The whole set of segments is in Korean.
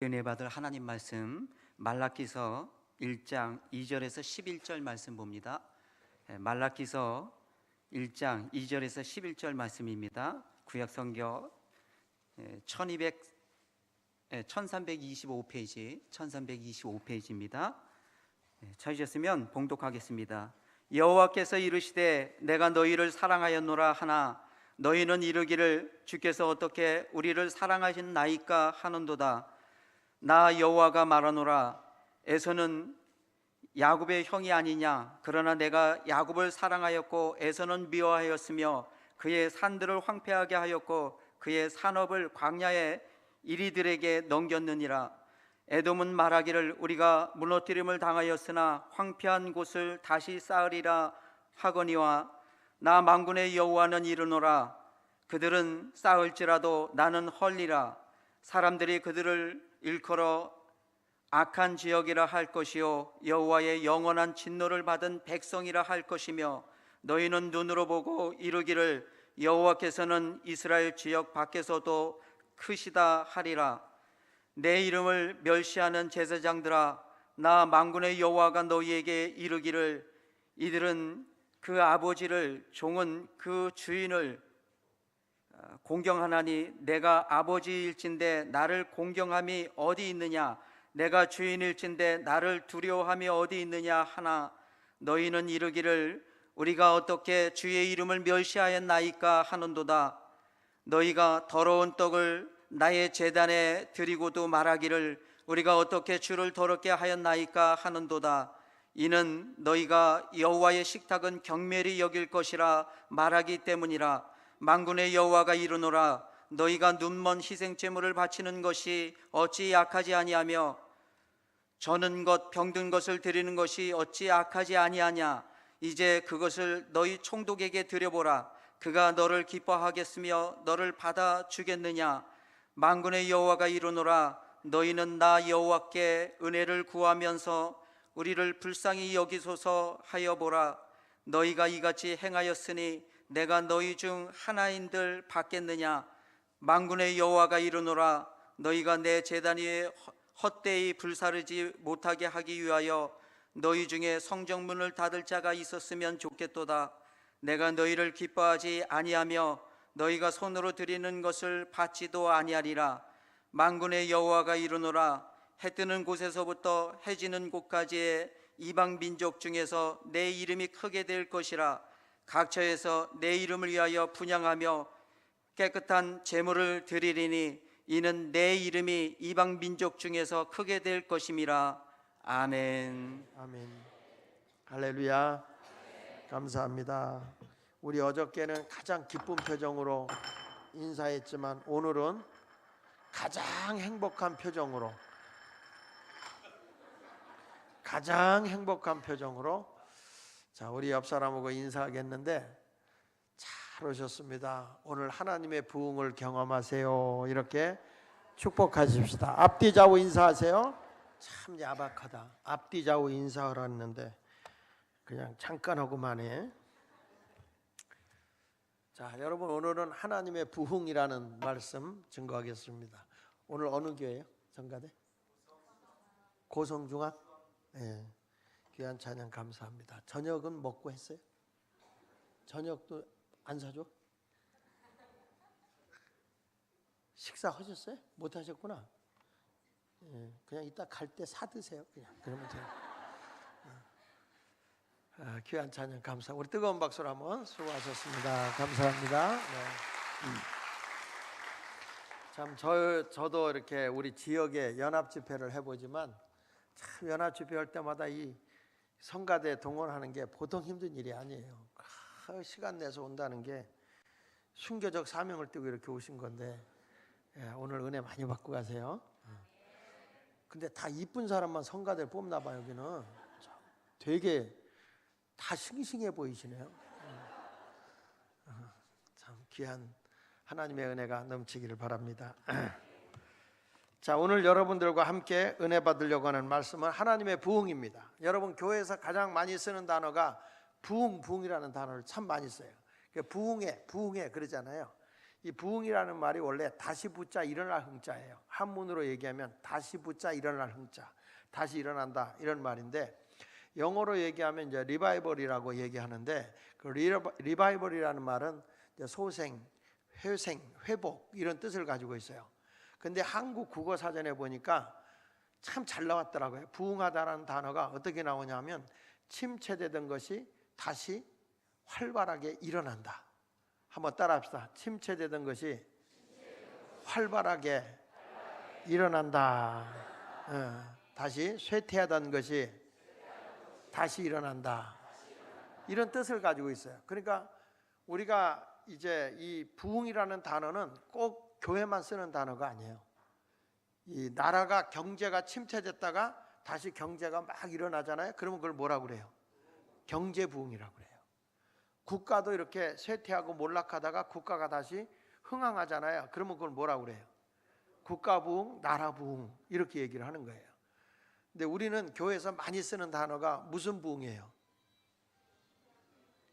은혜 받을 하나님 말씀 말라기서 1장 2절에서 11절 말씀 봅니다. 말라기서 1장 2절에서 11절 말씀입니다. 구약 성경 1325페이지입니다. 찾으셨으면 봉독하겠습니다. 여호와께서 이르시되 내가 너희를 사랑하였노라 하나 너희는 이르기를 주께서 어떻게 우리를 사랑하셨나이까 하는도다. 나 여호와가 말하노라 에서는 야곱의 형이 아니냐. 그러나 내가 야곱을 사랑하였고 에서는 미워하였으며 그의 산들을 황폐하게 하였고 그의 산업을 광야의 이리들에게 넘겼느니라. 에돔은 말하기를 우리가 무너뜨림을 당하였으나 황폐한 곳을 다시 쌓으리라 하거니와 나 만군의 여호와는 이르노라 그들은 쌓을지라도 나는 헐리라. 사람들이 그들을 일컬어 악한 지역이라 할 것이요 여호와의 영원한 진노를 받은 백성이라 할 것이며 너희는 눈으로 보고 이르기를 여호와께서는 이스라엘 지역 밖에서도 크시다 하리라. 내 이름을 멸시하는 제사장들아 나 만군의 여호와가 너희에게 이르기를 이들은 그 아버지를 종은 그 주인을 공경하나니 내가 아버지일진데 나를 공경함이 어디 있느냐. 내가 주인일진데 나를 두려워함이 어디 있느냐 하나 너희는 이르기를 우리가 어떻게 주의 이름을 멸시하였나이까 하는도다. 너희가 더러운 떡을 나의 제단에 드리고도 말하기를 우리가 어떻게 주를 더럽게 하였나이까 하는도다. 이는 너희가 여호와의 식탁은 경멸히 여길 것이라 말하기 때문이라. 만군의 여호와가 이르노라 너희가 눈먼 희생제물을 바치는 것이 어찌 악하지 아니하며 저는 것 병든 것을 드리는 것이 어찌 악하지 아니하냐. 이제 그것을 너희 총독에게 드려보라. 그가 너를 기뻐하겠으며 너를 받아 주겠느냐. 만군의 여호와가 이르노라 너희는 나 여호와께 은혜를 구하면서 우리를 불쌍히 여기소서 하여 보라. 너희가 이같이 행하였으니 내가 너희 중 하나인들 받겠느냐. 만군의 여호와가 이르노라 너희가 내 제단 위에 헛되이 불사르지 못하게 하기 위하여 너희 중에 성정문을 닫을 자가 있었으면 좋겠도다. 내가 너희를 기뻐하지 아니하며 너희가 손으로 드리는 것을 받지도 아니하리라. 만군의 여호와가 이르노라 해 뜨는 곳에서부터 해 지는 곳까지의 이방 민족 중에서 내 이름이 크게 될 것이라. 각처에서 내 이름을 위하여 분향하며 깨끗한 제물을 드리리니 이는 내 이름이 이방 민족 중에서 크게 될 것임이라. 아멘. 아멘. 할렐루야. 감사합니다. 우리 어저께는 가장 기쁜 표정으로 인사했지만 오늘은 가장 행복한 표정으로 자, 우리 옆 사람하고 인사하겠는데 잘 오셨습니다. 오늘 하나님의 부흥을 경험하세요. 이렇게 축복하십시다. 앞뒤 좌우 인사하세요. 참 야박하다. 앞뒤 좌우 인사하라는데 그냥 잠깐 하고만 해. 자, 여러분 오늘은 하나님의 부흥이라는 말씀 증거하겠습니다. 오늘 어느 교회예요? 정가대? 고성중학? 네. 귀한 찬양 감사합니다. 저녁은 먹고 했어요? 저녁도 안 사줘? 식사하셨어요? 못 하셨구나. 예, 그냥 이따 갈 때 사 드세요. 그냥 그러면 돼요. 귀한 찬양 감사. 우리 뜨거운 박수로 한번 수고하셨습니다. 감사합니다. 네. 참 저도 이렇게 우리 지역에 연합 집회를 해보지만 참 연합 집회 할 때마다 이 성가대 동원하는 게 보통 힘든 일이 아니에요. 시간 내서 온다는 게 순교적 사명을 띠고 이렇게 오신 건데 오늘 은혜 많이 받고 가세요. 근데 다 이쁜 사람만 성가대를 뽑나 봐요. 여기는 되게 다 싱싱해 보이시네요. 참 귀한 하나님의 은혜가 넘치기를 바랍니다. 자, 오늘 여러분들과 함께 은혜 받으려고 하는 말씀은 하나님의 부흥입니다. 여러분 교회에서 가장 많이 쓰는 단어가 부흥이라는 단어를 참 많이 써요. 부흥해 그러잖아요. 이 부흥이라는 말이 원래 다시 붙자 일어날 흥자예요. 한문으로 얘기하면 다시 붙자 일어날 흥자, 다시 일어난다 이런 말인데, 영어로 얘기하면 이제 리바이벌이라고 얘기하는데, 그 리바이벌이라는 말은 이제 소생, 회생, 회복 이런 뜻을 가지고 있어요. 근데 한국 국어 사전에 보니까 참 잘 나왔더라고요. 부흥하다라는 단어가 어떻게 나오냐면, 침체되던 것이 다시 활발하게 일어난다. 한번 따라합시다. 침체되던 것이 활발하게 일어난다. 다시 쇠퇴하던 것이 다시 일어난다. 이런 뜻을 가지고 있어요. 그러니까 우리가 이제 이 부흥이라는 단어는 꼭 교회만 쓰는 단어가 아니에요. 이 나라가 경제가 침체됐다가 다시 경제가 막 일어나잖아요. 그러면 그걸 뭐라고 그래요? 경제 부흥이라고 그래요. 국가도 이렇게 쇠퇴하고 몰락하다가 국가가 다시 흥황하잖아요. 그러면 그걸 뭐라고 그래요? 국가 부흥, 나라 부흥 이렇게 얘기를 하는 거예요. 근데 우리는 교회에서 많이 쓰는 단어가 무슨 부흥이에요?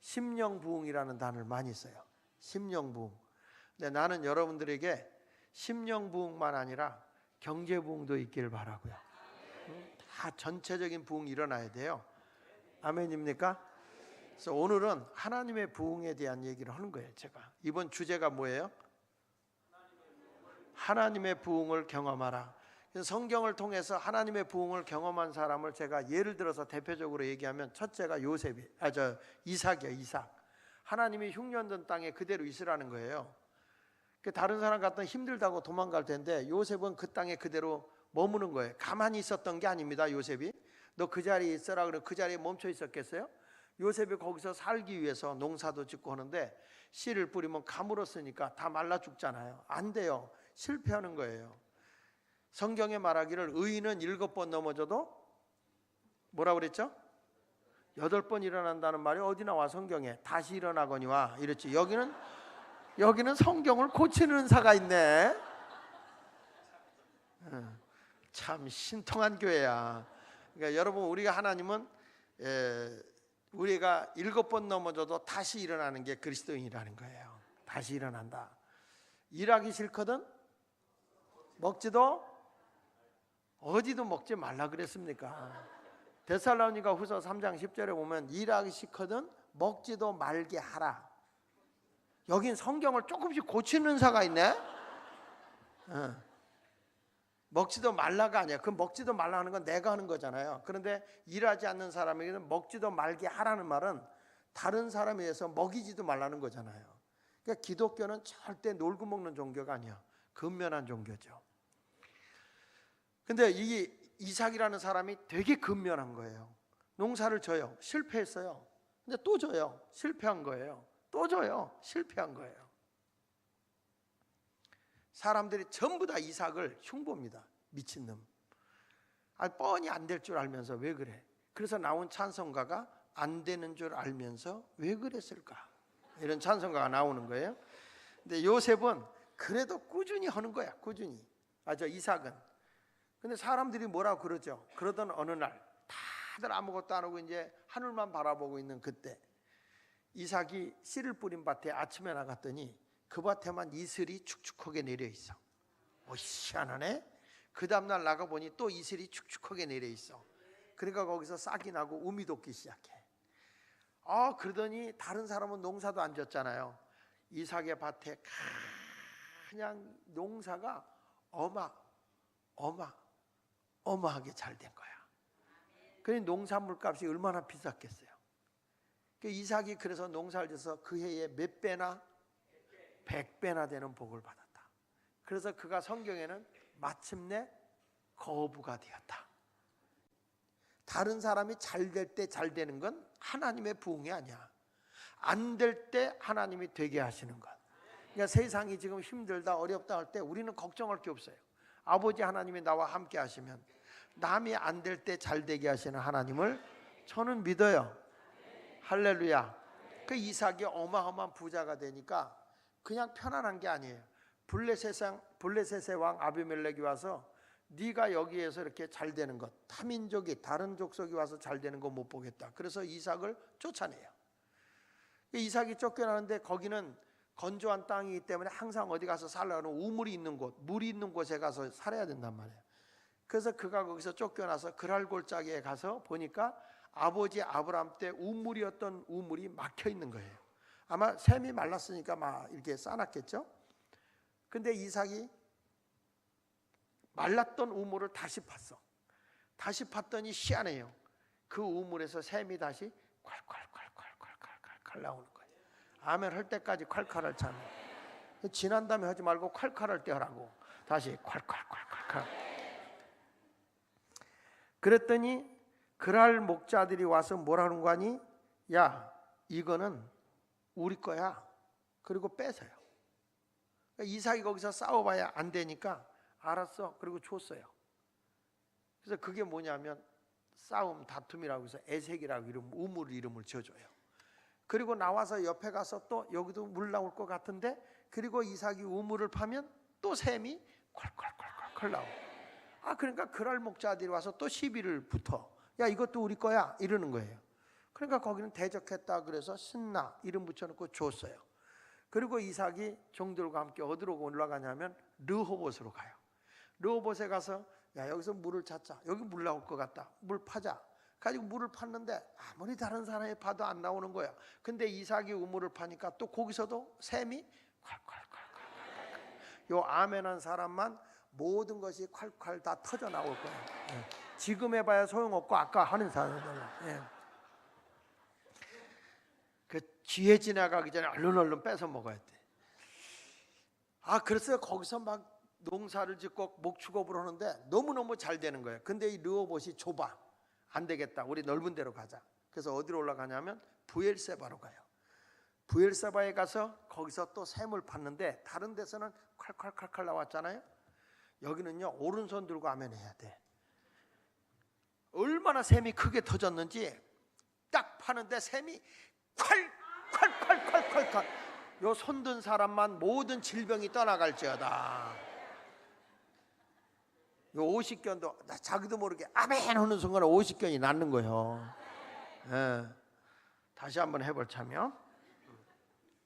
심령 부흥이라는 단어를 많이 써요. 심령 부흥. 근데 나는 여러분들에게 심령 부흥만 아니라 경제 부흥도 있기를 바라고요. 다 전체적인 부흥이 일어나야 돼요. 아멘입니까? 그래서 오늘은 하나님의 부흥에 대한 얘기를 하는 거예요. 제가 이번 주제가 뭐예요? 하나님의 부흥을 경험하라. 그래서 성경을 통해서 하나님의 부흥을 경험한 사람을 제가 예를 들어서 대표적으로 얘기하면, 첫째가 이삭이에요. 이삭. 하나님이 흉년된 땅에 그대로 있으라는 거예요. 다른 사람 같으면 힘들다고 도망갈 텐데 요셉은 그 땅에 그대로 머무는 거예요. 가만히 있었던 게 아닙니다. 요셉이 너 그 자리에 있어라 그러면 그 자리에 멈춰 있었겠어요? 요셉이 거기서 살기 위해서 농사도 짓고 하는데 씨를 뿌리면 가물었으니까 다 말라 죽잖아요. 안 돼요. 실패하는 거예요. 성경에 말하기를 의인은 7번 넘어져도 뭐라고 그랬죠? 8번 일어난다는 말이 어디 나와? 성경에 다시 일어나거니와 이랬지. 여기는 성경을 고치는 은사가 있네. 참 신통한 교회야. 그러니까 여러분, 우리가 하나님은 우리가 7번 넘어져도 다시 일어나는 게 그리스도인이라는 거예요. 다시 일어난다. 일하기 싫거든 먹지도 어디도 먹지 말라 그랬습니까? 데살로니가 후서 3장 10절에 보면 일하기 싫거든 먹지도 말게 하라. 여긴 성경을 조금씩 고치는 은사가 있네. 먹지도 말라가 아니야. 그 먹지도 말라 하는 건 내가 하는 거잖아요. 그런데 일하지 않는 사람에게는 먹지도 말게 하라는 말은 다른 사람에 의해서 먹이지도 말라는 거잖아요. 그러니까 기독교는 절대 놀고 먹는 종교가 아니야. 근면한 종교죠. 근데 이 이삭이라는 사람이 되게 근면한 거예요. 농사를 져요. 실패했어요. 근데 또 져요. 실패한 거예요. 또 져요. 실패한 거예요. 사람들이 전부 다 이삭을 흉보입니다. 미친놈. 뻔히 안 될 줄 알면서 왜 그래? 그래서 나온 찬송가가 안 되는 줄 알면서 왜 그랬을까? 이런 찬송가가 나오는 거예요. 근데 요셉은 그래도 꾸준히 하는 거야. 꾸준히. 이삭은. 근데 사람들이 뭐라고 그러죠? 그러던 어느 날 다들 아무것도 안 하고 이제 하늘만 바라보고 있는 그때 이삭이 씨를 뿌린 밭에 아침에 나갔더니 그 밭에만 이슬이 축축하게 내려 있어. 희한하네. 그 다음날 나가보니 또 이슬이 축축하게 내려 있어. 그러니까 거기서 싹이 나고 우미 돋기 시작해. 그러더니 다른 사람은 농사도 안 졌잖아요. 이삭의 밭에 그냥 농사가 어마하게 잘 된 거야. 그러니 농산물 값이 얼마나 비쌌겠어요. 이삭이 그래서 농사를 져서 그 해에 몇 배나? 100배나 되는 복을 받았다. 그래서 그가 성경에는 마침내 거부가 되었다. 다른 사람이 잘 될 때 잘 되는 건 하나님의 부흥이 아니야. 안 될 때 하나님이 되게 하시는 것. 그러니까 세상이 지금 힘들다 어렵다 할 때 우리는 걱정할 게 없어요. 아버지 하나님이 나와 함께 하시면 남이 안 될 때 잘 되게 하시는 하나님을 저는 믿어요. 할렐루야. 그 이삭이 어마어마한 부자가 되니까 그냥 편안한 게 아니에요. 블레셋의 왕 아비멜렉이 와서 네가 여기에서 이렇게 잘 되는 것, 타민족이 다른 족속이 와서 잘 되는 거 못 보겠다. 그래서 이삭을 쫓아내요. 이삭이 쫓겨나는데 거기는 건조한 땅이기 때문에 항상 어디 가서 살려면 우물이 있는 곳, 물이 있는 곳에 가서 살아야 된단 말이에요. 그래서 그가 거기서 쫓겨나서 그랄 골짜기에 가서 보니까 아버지 아브라함 때 우물이었던 우물이 막혀 있는 거예요. 아마 샘이 말랐으니까 막 이렇게 싸놨겠죠. 근데 이삭이 말랐던 우물을 다시 팠어. 다시 팠더니 희한해요. 그 우물에서 샘이 다시 콸콸콸콸콸콸콸 나오는 거예요. 아멘 할 때까지 콸콸할 참여. 지난 다음에 하지 말고 콸콸할 때 하라고. 다시 콸콸콸콸콸. 그랬더니 그랄 목자들이 와서 뭐라는 거 아니? 야, 이거는 우리 거야. 그리고 뺏어요. 이삭이 거기서 싸워봐야 안 되니까 알았어. 그리고 줬어요. 그래서 그게 뭐냐면 싸움, 다툼이라고 해서 에색이라고 우물 이름을 지어줘요. 그리고 나와서 옆에 가서 또 여기도 물 나올 것 같은데, 그리고 이삭이 우물을 파면 또 샘이 콸콸콸콸 나오고. 그러니까 그랄 목자들이 와서 또 시비를 붙어. 야, 이것도 우리 거야 이러는 거예요. 그러니까 거기는 대적했다 그래서 신나 이름 붙여놓고 줬어요. 그리고 이삭이 종들과 함께 어디로 올라가냐면 르호봇으로 가요. 르호봇에 가서 야, 여기서 물을 찾자. 여기 물 나올 것 같다. 물 파자. 가지고 물을 팠는데 아무리 다른 사람이 파도 안 나오는 거야. 근데 이삭이 우물을 파니까 또 거기서도 샘이 콸콸콸콸콸. 요 아멘한 사람만 모든 것이 콸콸 다 터져 나올 거야. 지금 해봐야 소용없고 아까 하는 사람들. 그 기회 지나가기 전에 얼른 뺏어 먹어야 돼. 그래서 거기서 막 농사를 짓고 목축업을 하는데 너무너무 잘 되는 거예요. 근데 이 르호봇이 좁아. 안 되겠다. 우리 넓은 데로 가자. 그래서 어디로 올라가냐면 부엘세바로 가요. 부엘세바에 가서 거기서 또 샘을 팠는데 다른 데서는 콸콸콸콸 나왔잖아요. 여기는요 오른손 들고 아멘 해야 돼. 얼마나 샘이 크게 터졌는지 딱 파는데 샘이 콸콸콸콸콸콸. 요 손든 사람만 모든 질병이 떠나갈지어다. 요 50견도 자기도 모르게 아멘 하는 순간에 50견이 낫는 거예요. 다시 한번 해볼 차면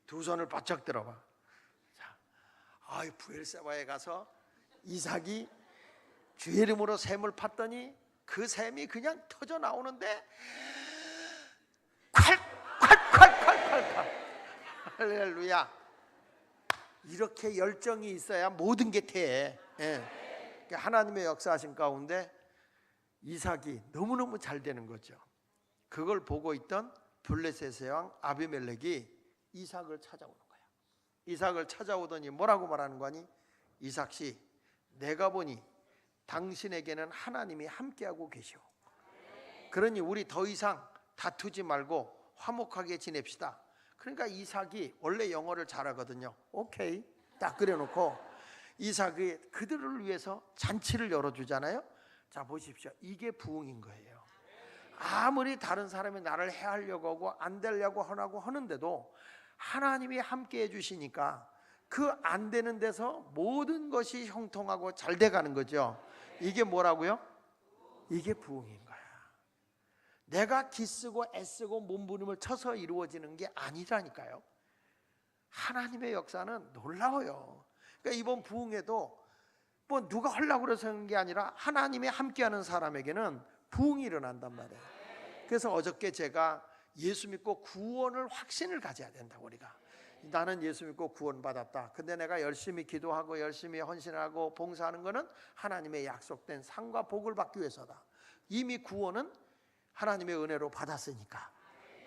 두 손을 바짝 들어봐. 자, 부엘세바에 가서 이삭이 주의 이름으로 샘을 팠더니 그 샘이 그냥 터져 나오는데 콸콸콸콸콸콸. 할렐루야. 이렇게 열정이 있어야 모든 게 돼. 하나님의 역사하신 가운데 이삭이 너무너무 잘 되는 거죠. 그걸 보고 있던 블레셋의 왕 아비멜렉이 이삭을 찾아오는 거야. 이삭을 찾아오더니 뭐라고 말하는 거니? 이삭씨, 내가 보니 당신에게는 하나님이 함께하고 계시오. 그러니 우리 더 이상 다투지 말고 화목하게 지냅시다. 그러니까 이삭이 원래 영어를 잘하거든요. 오케이 딱 그려놓고 이삭이 그들을 위해서 잔치를 열어주잖아요. 자, 보십시오. 이게 부흥인 거예요. 아무리 다른 사람이 나를 해하려고 하고 안 되려고 하는데도 하나님이 함께 해주시니까 그 안 되는 데서 모든 것이 형통하고 잘 돼가는 거죠. 이게 뭐라고요? 이게 부흥인 거야. 내가 기쓰고 애쓰고 몸부림을 쳐서 이루어지는 게 아니라니까요. 하나님의 역사는 놀라워요. 그러니까 이번 부흥에도 뭐 누가 하려고 그래서 하는 게 아니라 하나님이 함께하는 사람에게는 부흥이 일어난단 말이에요. 그래서 어저께 제가 예수 믿고 구원을 확신을 가져야 된다. 우리가 나는 예수 믿고 구원 받았다. 근데 내가 열심히 기도하고 열심히 헌신하고 봉사하는 것은 하나님의 약속된 상과 복을 받기 위해서다. 이미 구원은 하나님의 은혜로 받았으니까.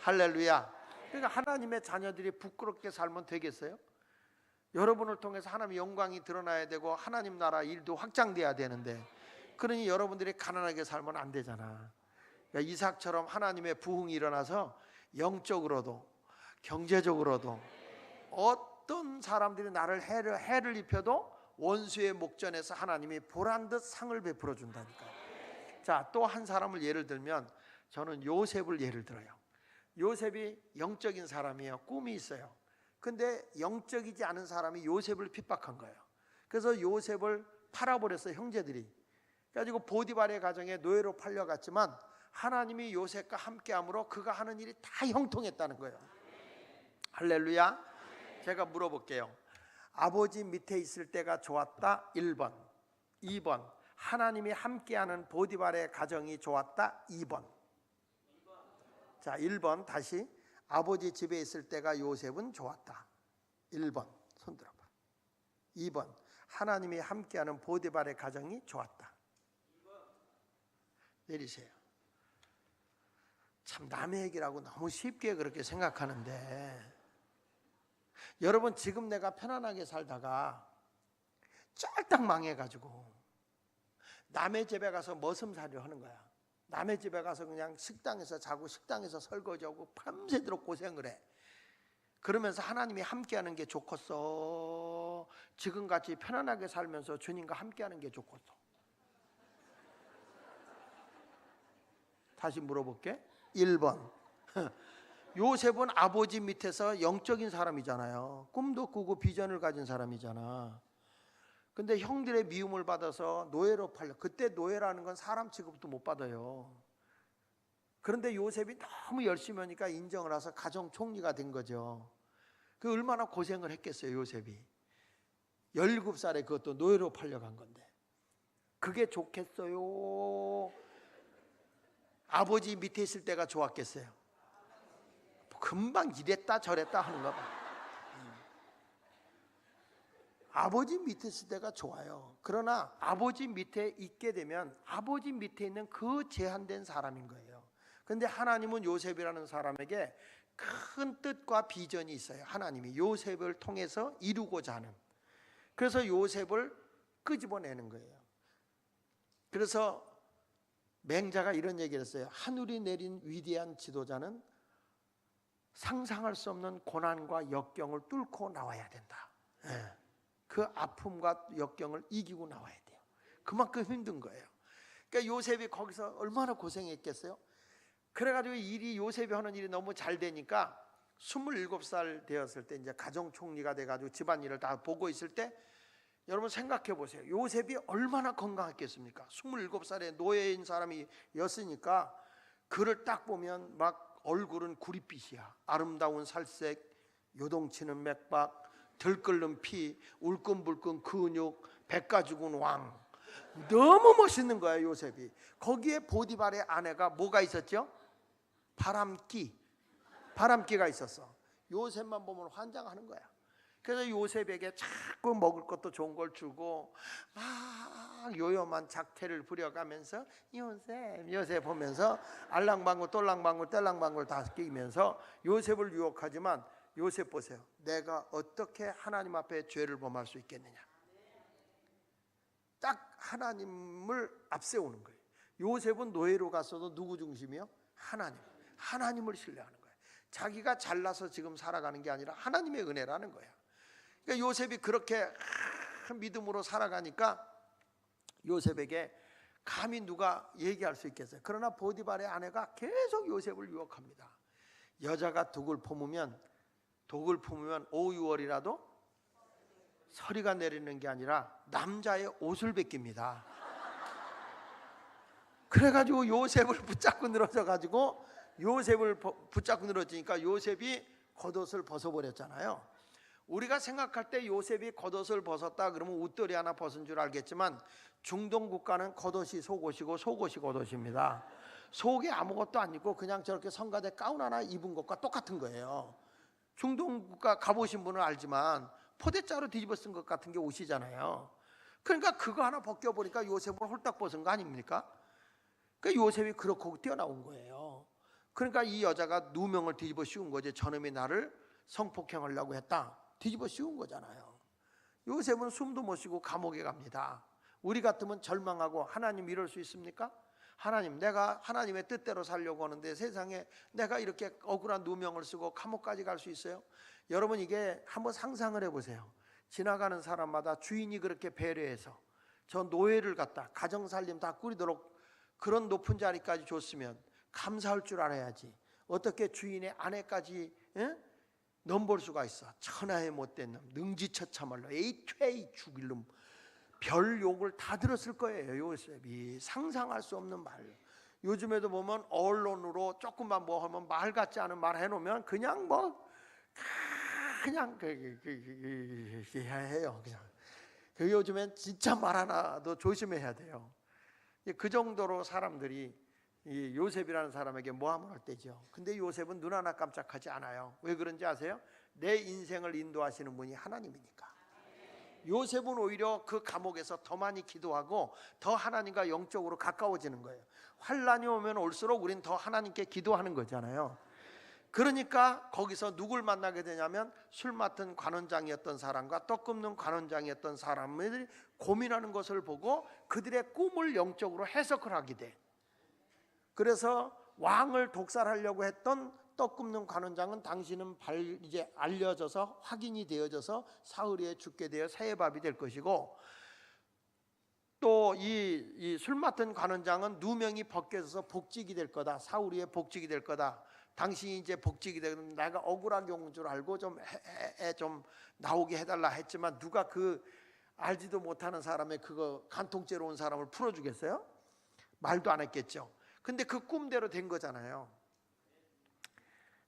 할렐루야. 그러니까 하나님의 자녀들이 부끄럽게 살면 되겠어요? 여러분을 통해서 하나님의 영광이 드러나야 되고 하나님 나라 일도 확장돼야 되는데, 그러니 여러분들이 가난하게 살면 안 되잖아. 그러니까 이삭처럼 하나님의 부흥이 일어나서 영적으로도 경제적으로도 어떤 사람들이 나를 해를 입혀도 원수의 목전에서 하나님이 보란 듯 상을 베풀어 준다니까요. 자, 또 한 사람을 예를 들면 저는 요셉을 예를 들어요. 요셉이 영적인 사람이에요. 꿈이 있어요. 근데 영적이지 않은 사람이 요셉을 핍박한 거예요. 그래서 요셉을 팔아버렸어요, 형제들이. 그래가지고 보디발의 가정에 노예로 팔려갔지만 하나님이 요셉과 함께함으로 그가 하는 일이 다 형통했다는 거예요. 할렐루야. 제가 물어볼게요. 아버지 밑에 있을 때가 좋았다 1번, 2번 하나님이 함께하는 보디발의 가정이 좋았다 2번. 자, 1번 다시. 아버지 집에 있을 때가 요셉은 좋았다 1번. 손 들어봐. 2번 하나님이 함께하는 보디발의 가정이 좋았다. 내리세요. 참 남의 얘기라고 너무 쉽게 그렇게 생각하는데, 여러분 지금 내가 편안하게 살다가 쫄딱 망해가지고 남의 집에 가서 머슴살이를 하는 거야. 남의 집에 가서 그냥 식당에서 자고 식당에서 설거지하고 밤새도록 고생을 해. 그러면서 하나님이 함께하는 게 좋겠어, 지금같이 편안하게 살면서 주님과 함께하는 게 좋겠어? 다시 물어볼게. 1번 요셉은 아버지 밑에서 영적인 사람이잖아요. 꿈도 꾸고 비전을 가진 사람이잖아. 근데 형들의 미움을 받아서 노예로 팔려. 그때 노예라는 건 사람 취급도 못 받아요. 그런데 요셉이 너무 열심히 하니까 인정을 해서 가정 총리가 된 거죠. 그 얼마나 고생을 했겠어요, 요셉이. 17살에 그것도 노예로 팔려간 건데. 그게 좋겠어요, 아버지 밑에 있을 때가 좋았겠어요? 금방 이랬다 저랬다 하는가 봐. 아버지 밑에 있을 때가 좋아요. 그러나 아버지 밑에 있게 되면 아버지 밑에 있는 그 제한된 사람인 거예요. 그런데 하나님은 요셉이라는 사람에게 큰 뜻과 비전이 있어요. 하나님이 요셉을 통해서 이루고자 하는. 그래서 요셉을 끄집어내는 거예요. 그래서 맹자가 이런 얘기를 했어요. 하늘이 내린 위대한 지도자는 상상할 수 없는 고난과 역경을 뚫고 나와야 된다. 그 아픔과 역경을 이기고 나와야 돼요. 그만큼 힘든 거예요. 그러니까 요셉이 거기서 얼마나 고생했겠어요? 그래가지고 일이, 요셉이 하는 일이 너무 잘 되니까 27살 되었을 때 이제 가정총리가 돼가지고 집안일을 다 보고 있을 때, 여러분 생각해 보세요. 요셉이 얼마나 건강했겠습니까? 27살에 노예인 사람이었으니까 그를 딱 보면 막 얼굴은 구릿빛이야. 아름다운 살색, 요동치는 맥박, 들끓는 피, 울끈불끈 근육, 백가 죽은 왕. 너무 멋있는 거야, 요셉이. 거기에 보디발의 아내가 뭐가 있었죠? 바람기가 있었어. 요셉만 보면 환장하는 거야. 그래서 요셉에게 자꾸 먹을 것도 좋은 걸 주고 막 요염한 작태를 부려가면서 요셉 보면서 알랑방울 똘랑방울 뗄랑방울 다 끼면서 요셉을 유혹하지만, 요셉 보세요. 내가 어떻게 하나님 앞에 죄를 범할 수 있겠느냐. 딱 하나님을 앞세우는 거예요. 요셉은 노예로 갔어도 누구 중심이요? 하나님을 신뢰하는 거예요. 자기가 잘나서 지금 살아가는 게 아니라 하나님의 은혜라는 거예요. 그러니까 요셉이 그렇게 믿음으로 살아가니까 요셉에게 감히 누가 얘기할 수 있겠어요? 그러나 보디발의 아내가 계속 요셉을 유혹합니다. 여자가 독을 품으면 5~6월이라도 서리가 내리는 게 아니라 남자의 옷을 벗깁니다. 그래가지고 요셉을 붙잡고 늘어져가지고 요셉을 붙잡고 늘어지니까 요셉이 겉옷을 벗어버렸잖아요. 우리가 생각할 때 요셉이 겉옷을 벗었다 그러면 웃돌이 하나 벗은 줄 알겠지만, 중동 국가는 겉옷이 속옷이고 속옷이 겉옷입니다. 속에 아무것도 안 입고 그냥 저렇게 성가대 가운 하나 입은 것과 똑같은 거예요. 중동 국가 가보신 분은 알지만 포대자로 뒤집어 쓴 것 같은 게 옷이잖아요. 그러니까 그거 하나 벗겨보니까 요셉을 홀딱 벗은 거 아닙니까? 그러니까 요셉이 그렇고 뛰어나온 거예요. 그러니까 이 여자가 누명을 뒤집어 씌운 거지. 저놈이 나를 성폭행하려고 했다, 뒤집어 씌운 거잖아요. 요셉은 숨도 못 쉬고 감옥에 갑니다. 우리 같으면 절망하고, 하나님 이럴 수 있습니까? 하나님, 내가 하나님의 뜻대로 살려고 하는데 세상에 내가 이렇게 억울한 누명을 쓰고 감옥까지 갈 수 있어요? 여러분, 이게 한번 상상을 해보세요. 지나가는 사람마다 주인이 그렇게 배려해서 저 노예를 갖다 가정살림 다 꾸리도록 그런 높은 자리까지 줬으면 감사할 줄 알아야지. 어떻게 주인의 아내까지 넘볼 수가 있어? 천하에 못된 놈, 능지처참할 놈, 에이퇴이 죽일 놈, 별 욕을 다 들었을 거예요. 요셉이 상상할 수 없는 말. 요즘에도 보면 언론으로 조금만 뭐 하면 말 같지 않은 말 해놓으면 그냥 뭐 그냥 해요. 그냥 요즘엔 진짜 말 하나도 조심해야 돼요. 그 정도로 사람들이 이 요셉이라는 사람에게 모함을 할 때죠. 근데 요셉은 눈 하나 깜짝하지 않아요. 왜 그런지 아세요? 내 인생을 인도하시는 분이 하나님이니까. 요셉은 오히려 그 감옥에서 더 많이 기도하고 더 하나님과 영적으로 가까워지는 거예요. 환란이 오면 올수록 우린 더 하나님께 기도하는 거잖아요. 그러니까 거기서 누굴 만나게 되냐면 술 맡은 관원장이었던 사람과 떡 굽는 관원장이었던 사람들이 고민하는 것을 보고 그들의 꿈을 영적으로 해석을 하게 돼. 그래서 왕을 독살하려고 했던 떡 굽는 관원장은 당신은 이제 알려져서 확인이 되어져서 사흘에 죽게 되어 새의 밥이 될 것이고, 또 이 술 맡은 관원장은 누명이 벗겨져서 복직이 될 거다. 사울이의 복직이 될 거다. 당신이 이제 복직이 되면 내가 억울한 경우인 줄 알고 좀 나오게 해달라 했지만 누가 그 알지도 못하는 사람의 그거 간통죄로 온 사람을 풀어주겠어요? 말도 안 했겠죠. 근데 그 꿈대로 된 거잖아요.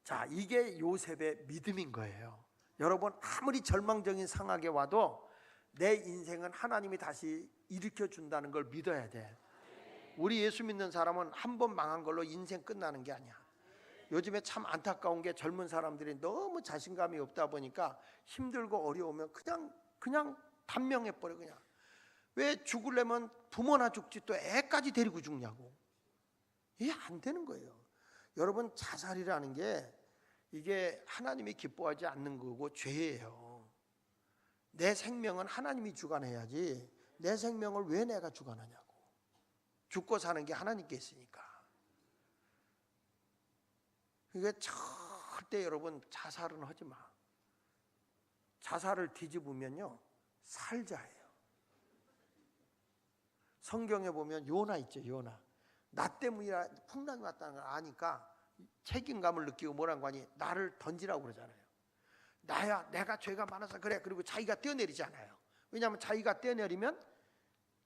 자, 이게 요셉의 믿음인 거예요. 여러분, 아무리 절망적인 상황에 와도 내 인생은 하나님이 다시 일으켜 준다는 걸 믿어야 돼. 우리 예수 믿는 사람은 한 번 망한 걸로 인생 끝나는 게 아니야. 요즘에 참 안타까운 게 젊은 사람들이 너무 자신감이 없다 보니까 힘들고 어려우면 그냥 단명해 버려. 그냥 왜 죽으려면 부모나 죽지 또 애까지 데리고 죽냐고. 이게 안 되는 거예요. 여러분, 자살이라는 게 이게 하나님이 기뻐하지 않는 거고 죄예요. 내 생명은 하나님이 주관해야지 내 생명을 왜 내가 주관하냐고. 죽고 사는 게 하나님께 있으니까. 이게 절대 여러분 자살은 하지 마. 자살을 뒤집으면요 살자예요. 성경에 보면 요나 있죠. 요나. 나 때문이라 풍랑이 왔다는 걸 아니까 책임감을 느끼고 뭐란 거 아니, 나를 던지라고 그러잖아요. 나야, 내가 죄가 많아서 그래. 그리고 자기가 뛰어내리잖아요. 왜냐하면 자기가 뛰어내리면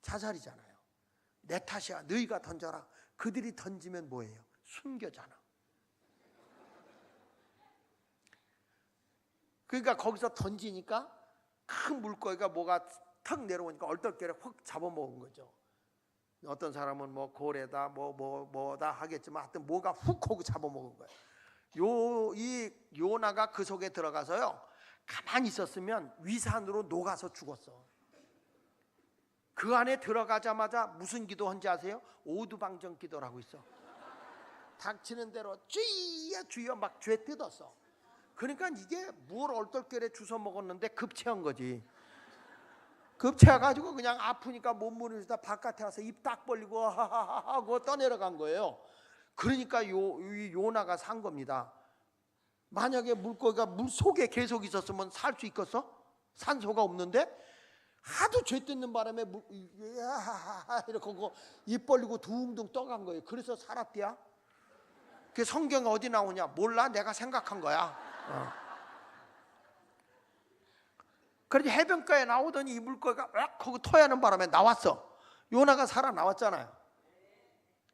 자살이잖아요. 내 탓이야, 너희가 던져라. 그들이 던지면 뭐예요? 순교잖아. 그러니까 거기서 던지니까 큰 물고기가 뭐가 턱 내려오니까 얼떨결에 확 잡아먹은 거죠. 어떤 사람은 뭐 고래다 뭐다 하겠지만 하여튼 뭐가 훅 하고 잡아먹은 거예요. 이 요나가 그 속에 들어가서요 가만히 있었으면 위산으로 녹아서 죽었어. 그 안에 들어가자마자 무슨 기도한지 아세요? 오두방정 기도라고 있어. 닥치는 대로 주여 주여 막 죄 뜯었어. 그러니까 이게 물 얼떨결에 주워 먹었는데 급체한 거지. 급체해가지고 그냥 아프니까 못 무르다 바깥에 와서 입 딱 벌리고 하고 떠내려간 거예요. 그러니까 요나가 산 겁니다. 만약에 물고기가 물 속에 계속 있었으면 살 수 있겠어? 산소가 없는데 하도 죄 뜯는 바람에 이렇게 입 벌리고 둥둥 떠간 거예요. 그래서 살았대야. 그 성경에 어디 나오냐? 몰라, 내가 생각한 거야. 그래서 해변가에 나오더니 이 물고기가 악 하고 토하는 바람에 나왔어. 요나가 살아 나왔잖아요.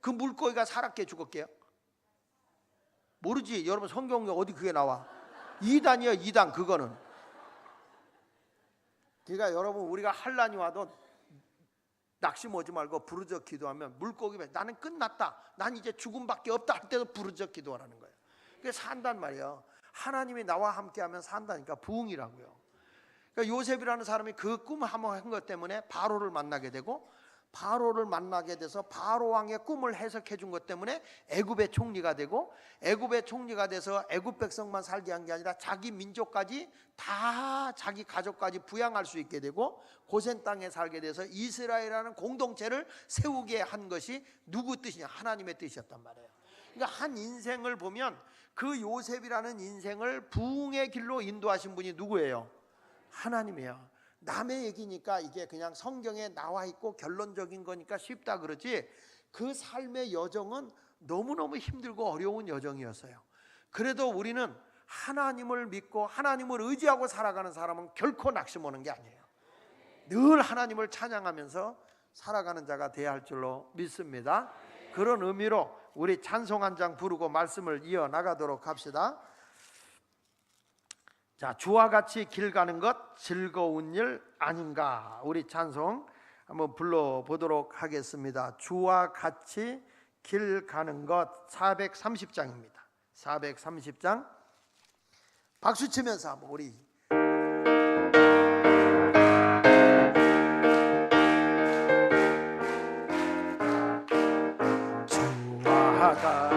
그 물고기가 살았게 죽었게요? 모르지. 여러분 성경에 어디 그게 나와? 2단이에요 2단. 그거는. 그러니까 여러분, 우리가 환난이 와도 낙심하지 말고 부르짖어 기도하면 물고기 나는 끝났다, 난 이제 죽음밖에 없다 할 때도 부르짖어 기도하라는 거예요. 그게 산단 말이에요. 하나님이 나와 함께하면 산다니까. 부흥이라고요. 그러니까 요셉이라는 사람이 그 꿈을 한번 한 것 때문에 바로를 만나게 되고, 바로를 만나게 돼서 바로 왕의 꿈을 해석해 준 것 때문에 애굽의 총리가 되고, 애굽의 총리가 돼서 애굽 백성만 살게 한 게 아니라 자기 민족까지 다, 자기 가족까지 부양할 수 있게 되고 고센 땅에 살게 돼서 이스라엘이라는 공동체를 세우게 한 것이 누구 뜻이냐? 하나님의 뜻이었단 말이에요. 그러니까 한 인생을 보면 그 요셉이라는 인생을 부흥의 길로 인도하신 분이 누구예요? 하나님이에요. 남의 얘기니까 이게 그냥 성경에 나와 있고 결론적인 거니까 쉽다 그러지, 그 삶의 여정은 너무너무 힘들고 어려운 여정이었어요. 그래도 우리는 하나님을 믿고 하나님을 의지하고 살아가는 사람은 결코 낙심하는 게 아니에요. 늘 하나님을 찬양하면서 살아가는 자가 되어야 할 줄로 믿습니다. 그런 의미로 우리 찬송 한 장 부르고 말씀을 이어나가도록 합시다. 자, 주와 같이 길 가는 것 즐거운 일 아닌가. 우리 찬송 한번 불러보도록 하겠습니다. 주와 같이 길 가는 것 430장입니다. 430장 박수 치면서 한번 우리 주와 같이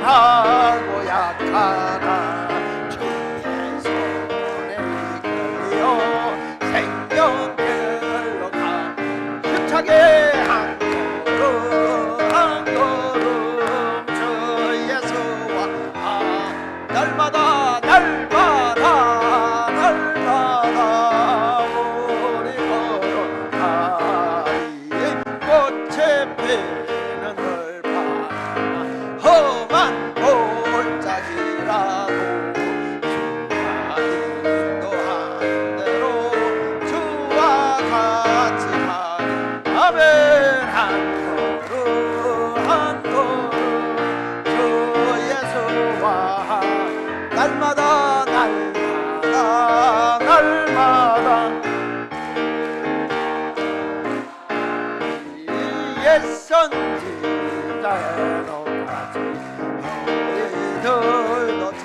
하고 약하나 주의 손에 이끌려 생명길로 가 힘차게 한 걸음 주 예수와 날마다 우리 걸어가리 꽃에 피는 걸 험한 골짜기라도 주가 인도한 대로 주와 같이 가리 아멘. 한 걸음 주 예수와 날마다 옛 선지자의 노같이 우리들도 참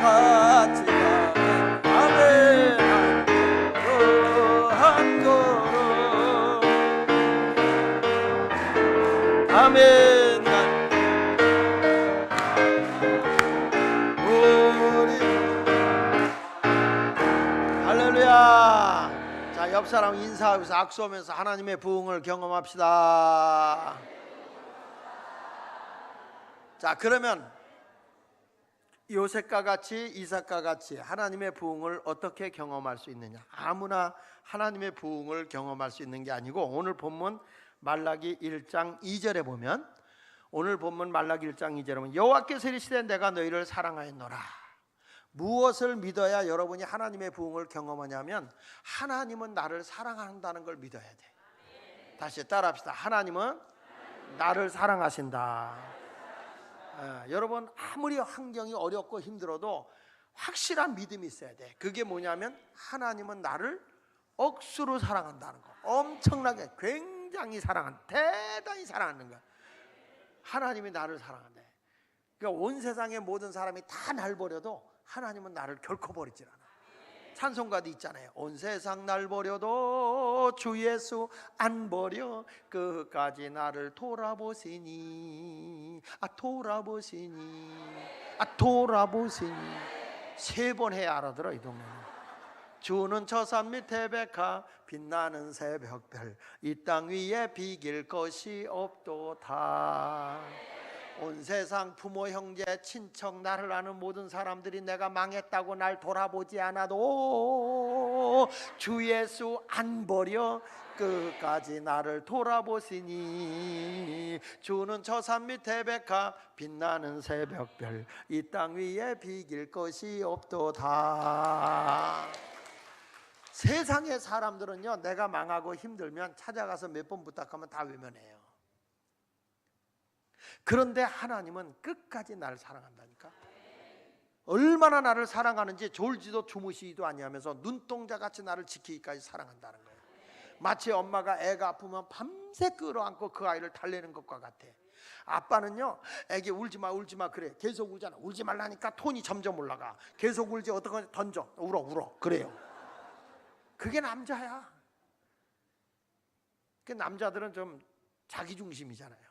같이 가면 아멘. 한 걸음 아멘. 할렐루야. 자, 옆 사람 인사하면서 악수하면서 하나님의 부흥을 경험합시다. 자, 그러면 요셉과 같이 이삭과 같이 하나님의 부흥을 어떻게 경험할 수 있느냐? 아무나 하나님의 부흥을 경험할 수 있는 게 아니고, 오늘 본문 말라기 1장 2절에 보면, 오늘 본문 말라기 1장 2절에 보면 여호와께서 이르시되 내가 너희를 사랑하였노라. 무엇을 믿어야 여러분이 하나님의 부흥을 경험하냐면, 하나님은 나를 사랑한다는 걸 믿어야 돼. 다시 따라합시다. 하나님은 나를 사랑하신다. 여러분, 아무리 환경이 어렵고 힘들어도 확실한 믿음이 있어야 돼. 그게 뭐냐면 하나님은 나를 억수로 사랑한다는 거. 엄청나게 굉장히 대단히 사랑하는 거야. 하나님이 나를 사랑한대. 그러니까 온 세상의 모든 사람이 다 날 버려도 하나님은 나를 결코 버리질 않아. 찬송가도 있잖아요. 온 세상 날 버려도 주 예수 안 버려 끝까지 나를 돌아보시니 돌아보시니 3번 해야 알아들어. 이 동네는 주는 저 산 밑에 백화 빛나는 새벽별 이 땅 위에 비길 것이 없도다. 온 세상 부모 형제 친척 나를 아는 모든 사람들이 내가 망했다고 날 돌아보지 않아도 주 예수 안 버려 끝까지 나를 돌아보시니 주는 저 산 밑에 백화 빛나는 새벽별 이 땅 위에 비길 것이 없도다. 세상의 사람들은요, 내가 망하고 힘들면 찾아가서 몇 번 부탁하면 다 외면해요. 그런데 하나님은 끝까지 나를 사랑한다니까. 얼마나 나를 사랑하는지 졸지도 주무시지도 아니하면서 눈동자같이 나를 지키기까지 사랑한다는 거예요. 마치 엄마가 애가 아프면 밤새 끌어안고 그 아이를 달래는 것과 같아. 아빠는요, 애기 울지마 그래. 계속 울잖아. 울지 말라니까 톤이 점점 올라가. 계속 울지, 어떡하지? 던져. 울어 그래요. 그게 남자야. 그 남자들은 좀 자기중심이잖아요.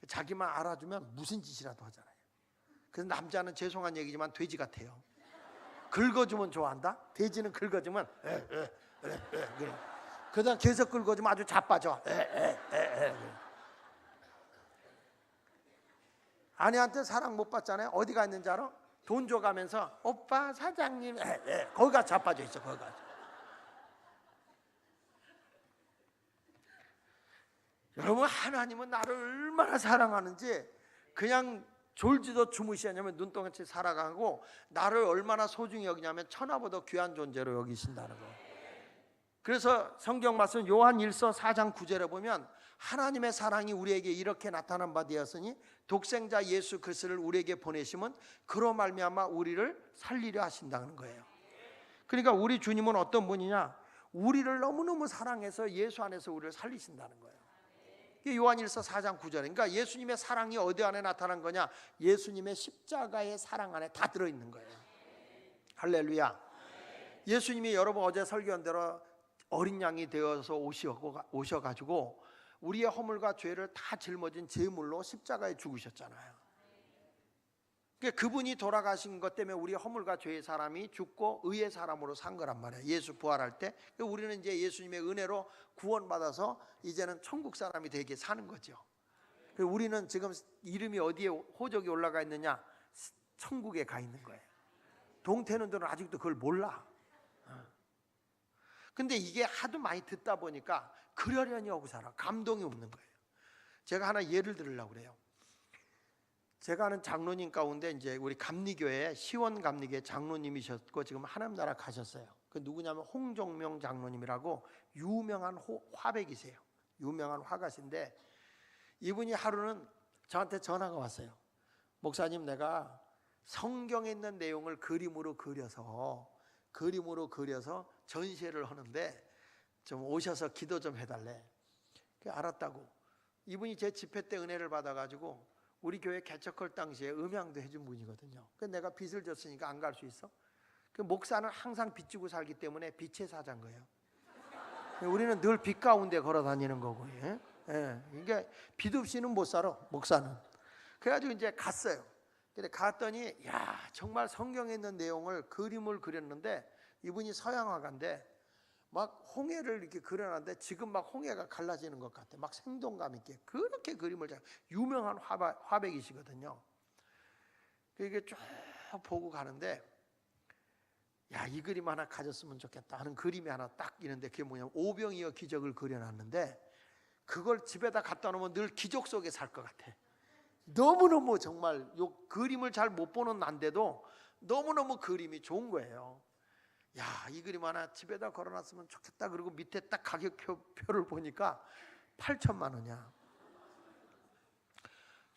자기만 알아주면 무슨 짓이라도 하잖아요. 그래서 남자는 죄송한 얘기지만 돼지 같아요. 긁어주면 좋아한다. 돼지는 긁어주면 그래. 그다음 계속 긁어주면 아주 자빠져. 아내한테 사랑 못 받잖아요. 어디 가 있는지 알아? 돈 줘가면서 오빠 사장님 거기가 자빠져 있어. 거기가. 여러분, 하나님은 나를 얼마나 사랑하는지 그냥 졸지도 주무시 않냐면 눈동같이 살아가고 나를 얼마나 소중히 여기냐면 천하보다 귀한 존재로 여기신다는 거예요. 그래서 성경 말씀 요한 1서 4장 9절에 보면 하나님의 사랑이 우리에게 이렇게 나타난 바 되었으니 독생자 예수 그리스도를 우리에게 보내심은 그로 말미암아 우리를 살리려 하신다는 거예요. 그러니까 우리 주님은 어떤 분이냐? 우리를 너무너무 사랑해서 예수 안에서 우리를 살리신다는 거예요. 이게 요한일서 4장 9절. 그러니까 예수님의 사랑이 어디 안에 나타난 거냐? 예수님의 십자가의 사랑 안에 다 들어있는 거예요. 할렐루야. 예수님이 여러분 어제 설교한 대로 어린 양이 되어서 오셔가지고 우리의 허물과 죄를 다 짊어진 제물로 십자가에 죽으셨잖아요. 그러니까 그분이 돌아가신 것 때문에 우리 허물과 죄의 사람이 죽고 의의 사람으로 산 거란 말이에요. 예수 부활할 때. 그러니까 우리는 이제 예수님의 은혜로 구원받아서 이제는 천국 사람이 되게 사는 거죠. 우리는 지금 이름이 어디에 호적이 올라가 있느냐? 천국에 가 있는 거예요. 동태는들은 아직도 그걸 몰라. 근데 이게 하도 많이 듣다 보니까 그러려니 하고 살아. 감동이 없는 거예요. 제가 하나 예를 들으려고 그래요. 제가 아는 장로님 가운데 이제 우리 감리교회 시원 감리교회 장로님이셨고 지금 하나님 나라 가셨어요. 그 누구냐면 홍정명 장로님이라고 유명한 화백이세요. 유명한 화가신데 이분이 하루는 저한테 전화가 왔어요. 목사님, 내가 성경에 있는 내용을 그림으로 그려서 전시회를 하는데 좀 오셔서 기도 좀 해달래. 알았다고. 이분이 제 집회 때 은혜를 받아가지고 우리 교회 개척할 당시에 음향도 해준 분이거든요. 내가 빚을 졌으니까 안 갈 수 있어. 목사는 항상 빚 지고 살기 때문에 빚의 사자인 거예요. 우리는 늘 빚 가운데 걸어 다니는 거고. 이게 빚 없이는 못 살아, 목사는. 그래가지고 이제 갔어요. 근데 갔더니 야, 정말 성경에 있는 내용을 그림을 그렸는데 이분이 서양화가인데 막 홍해를 이렇게 그려놨는데 지금 막 홍해가 갈라지는 것 같아. 막 생동감 있게 그렇게 그림을 잘, 유명한 화백이시거든요. 이게 쭉 보고 가는데 야, 이 그림 하나 가졌으면 좋겠다 하는 그림이 하나 딱 있는데 그게 뭐냐면 오병이어 기적을 그려놨는데 그걸 집에다 갖다 놓으면 늘 기적 속에 살 것 같아. 너무너무 정말 요 그림을 잘 못 보는 난데도 너무너무 그림이 좋은 거예요. 야, 이 그림 하나 집에다 걸어놨으면 좋겠다. 그리고 밑에 딱 가격표를 보니까 8천만 원이야.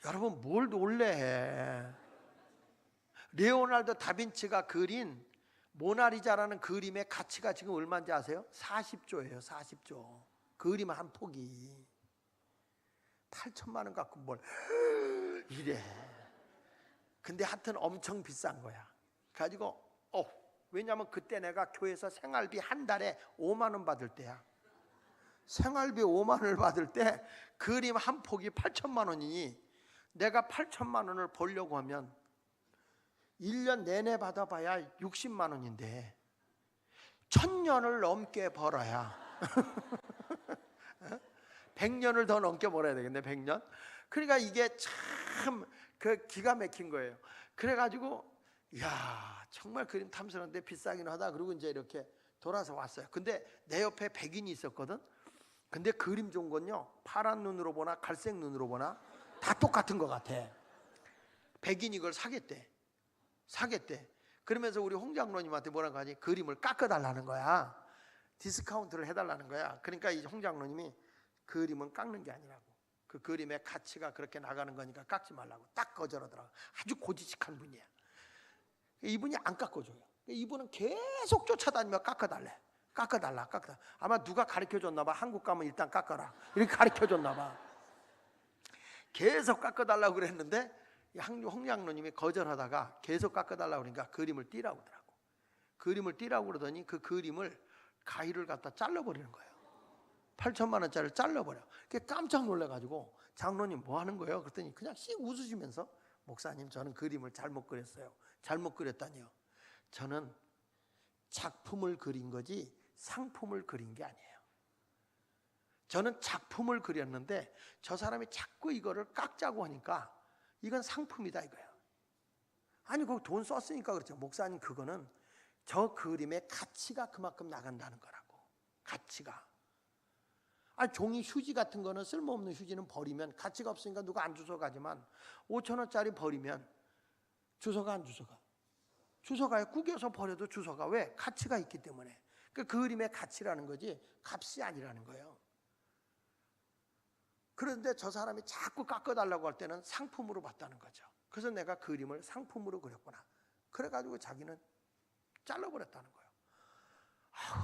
여러분, 뭘 놀래해. 레오나르도 다빈치가 그린 모나리자라는 그림의 가치가 지금 얼마인지 아세요? 40조예요. 40조. 그림 한 폭이 8천만 원 갖고 뭘 이래. 근데 하여튼 엄청 비싼 거야. 가지고 왜냐면 그때 내가 교회에서 생활비 한 달에 5만 원 받을 때야. 생활비 5만 원을 받을 때 그림 한 폭이 8천만 원이니 내가 8천만 원을 벌려고 하면 1년 내내 받아봐야 60만 원인데 1000년을 넘게 벌어야 100년을 더 넘게 벌어야 되겠네. 100년. 그러니까 이게 참 그 기가 막힌 거예요. 그래가지고 야, 정말 그림 탐스러운데 비싸긴 하다. 그리고 이제 이렇게 돌아서 왔어요. 근데 내 옆에 백인이 있었거든. 근데 그림 좋은 건요, 파란 눈으로 보나 갈색 눈으로 보나 다 똑같은 것 같아. 백인이 이걸 사겠대. 그러면서 우리 홍 장로님한테 뭐라고 하니? 그림을 깎아달라는 거야. 디스카운트를 해달라는 거야. 그러니까 이 홍 장로님이 그림은 깎는 게 아니라고, 그 그림의 가치가 그렇게 나가는 거니까 깎지 말라고 딱 거절하더라고. 아주 고지식한 분이야. 이분이 안 깎아줘요. 이분은 계속 쫓아다니며 깎아달래. 깎아달라. 아마 누가 가르쳐줬나 봐. 한국 가면 일단 깎아라, 이렇게 가르쳐줬나 봐. 계속 깎아달라고 그랬는데 홍 장로님이 거절하다가 계속 깎아달라고 그러니까 그림을 띄라고 하더라고. 그림을 띄라고 그러더니 그 그림을 가위를 갖다 잘라버리는 거예요. 8천만 원짜리를 잘라버려. 깜짝 놀라가지고 장로님 뭐 하는 거예요? 그랬더니 그냥 씩 웃으시면서 목사님, 저는 그림을 잘못 그렸어요. 잘못 그렸다니요. 저는 작품을 그린 거지 상품을 그린 게 아니에요. 저는 작품을 그렸는데 저 사람이 자꾸 이거를 깎자고 하니까 이건 상품이다 이거야. 아니 그거 돈 썼으니까 그렇죠. 목사님 그거는 저 그림의 가치가 그만큼 나간다는 거라고. 가치가. 아니 종이 휴지 같은 거는 쓸모없는 휴지는 버리면 가치가 없으니까 누가 안 주워가지만 5,000원짜리 버리면 주워가 안 주워가? 주워가요. 구겨서 버려도 주워가. 왜? 가치가 있기 때문에. 그 그림의 가치라는 거지 값이 아니라는 거예요. 그런데 저 사람이 자꾸 깎아달라고 할 때는 상품으로 봤다는 거죠. 그래서 내가 그림을 상품으로 그렸구나. 그래가지고 자기는 잘라버렸다는 거예요.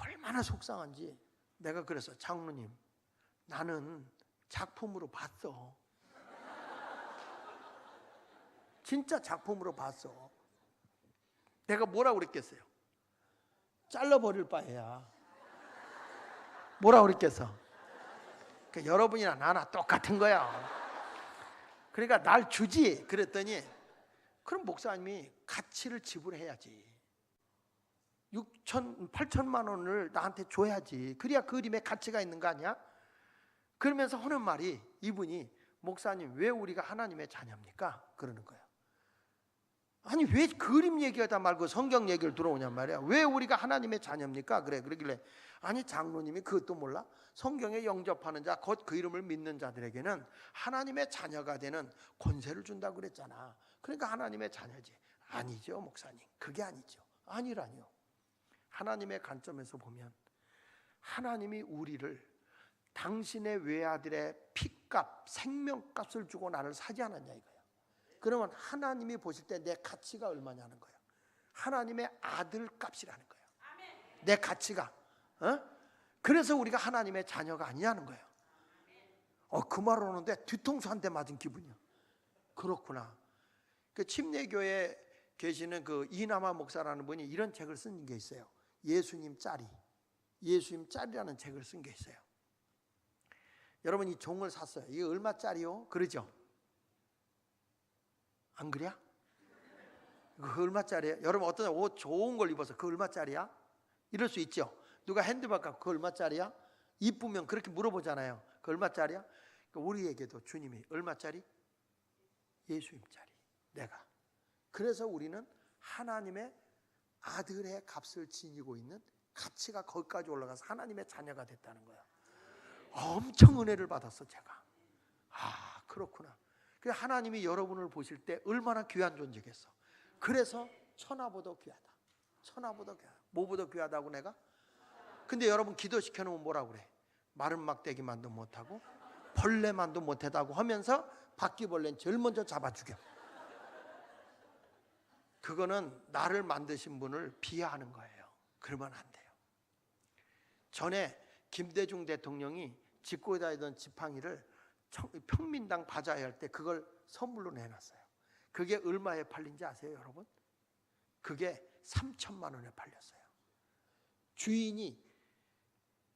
얼마나 속상한지. 내가 그래서 장로님 나는 작품으로 봤어. 진짜 작품으로 봤어. 내가 뭐라고 그랬겠어요? 잘라버릴 바에야 뭐라고 그랬겠어? 그러니까 여러분이나 나나 똑같은 거야. 그러니까 날 주지 그랬더니 그럼 목사님이 가치를 지불해야지. 8천만 원을 나한테 줘야지. 그래야 그림에 가치가 있는 거 아니야? 그러면서 하는 말이 이분이 목사님 왜 우리가 하나님의 자녀입니까? 그러는 거예요. 아니 왜 그림 얘기하다 말고 성경 얘기를 들어오냔 말이야. 왜 우리가 하나님의 자녀입니까? 그러길래 아니 장로님이 그것도 몰라? 성경에 영접하는 자 곧 그 이름을 믿는 자들에게는 하나님의 자녀가 되는 권세를 준다고 그랬잖아. 그러니까 하나님의 자녀지. 아니죠 목사님. 그게 아니죠. 아니라니요. 하나님의 관점에서 보면 하나님이 우리를 당신의 외아들의 피값, 생명값을 주고 나를 사지 않았냐 이거야. 그러면 하나님이 보실 때 내 가치가 얼마냐는 거예요. 하나님의 아들 값이라는 거예요. 내 가치가. 그래서 우리가 하나님의 자녀가 아니냐는 거예요. 그 말을 하는데 뒤통수 한 대 맞은 기분이야. 그렇구나. 그 침례교에 계시는 그 이남아 목사라는 분이 이런 책을 쓴 게 있어요. 예수님 짤이. 예수님 짤이라는 책을 쓴 게 있어요. 여러분 이 종을 샀어요. 이게 얼마짜리요? 그러죠? 안 그래? 그 얼마짜리야? 여러분 어떤 옷 좋은 걸 입어서 그 얼마짜리야? 이럴 수 있죠. 누가 핸드백 갖고 그 얼마짜리야? 이쁘면 그렇게 물어보잖아요. 그 얼마짜리야? 우리에게도 주님이 얼마짜리? 예수님짜리. 내가. 그래서 우리는 하나님의 아들의 값을 지니고 있는 가치가 거기까지 올라가서 하나님의 자녀가 됐다는 거야. 엄청 은혜를 받았어 제가. 그렇구나. 하나님이 여러분을 보실 때 얼마나 귀한 존재겠어. 그래서 천하보다 귀하다. 천하보다 귀하다. 뭐보다 귀하다고 내가? 근데 여러분 기도시켜 놓으면 뭐라고 그래? 마른 막대기만도 못하고 벌레만도 못하다고 하면서 바퀴벌레는 제일 먼저 잡아 죽여. 그거는 나를 만드신 분을 비하하는 거예요. 그러면 안 돼요. 전에 김대중 대통령이 짓고 다니던 지팡이를 평민당 바자회 할 때 그걸 선물로 내놨어요. 그게 얼마에 팔린지 아세요 여러분? 그게 3천만 원에 팔렸어요. 주인이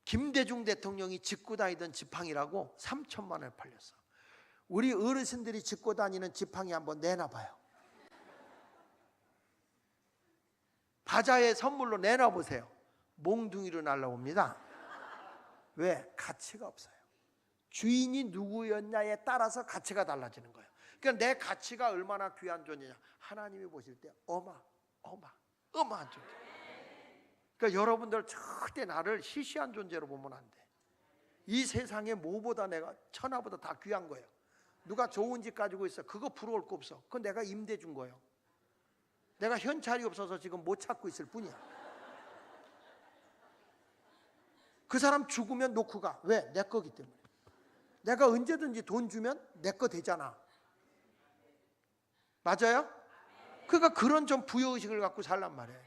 김대중 대통령이 짓고 다니던 지팡이라고 3천만 원에 팔렸어. 우리 어르신들이 짓고 다니는 지팡이 한번 내놔봐요. 바자회 선물로 내놔보세요. 몽둥이로 날라옵니다. 왜? 가치가 없어요. 주인이 누구였냐에 따라서 가치가 달라지는 거예요. 그러니까 내 가치가 얼마나 귀한 존재냐. 하나님이 보실 때 어마어마한 존재. 그러니까 여러분들 절대 나를 시시한 존재로 보면 안 돼. 이 세상에 뭐보다 내가 천하보다 다 귀한 거예요. 누가 좋은 집 가지고 있어. 그거 부러울 거 없어. 그건 내가 임대 준 거예요. 내가 현찰이 없어서 지금 못 찾고 있을 뿐이야. 그 사람 죽으면 놓고 가. 왜? 내 거기 때문에. 내가 언제든지 돈 주면 내 거 되잖아. 맞아요? 그러니까 그런 좀 부여의식을 갖고 살란 말이에요.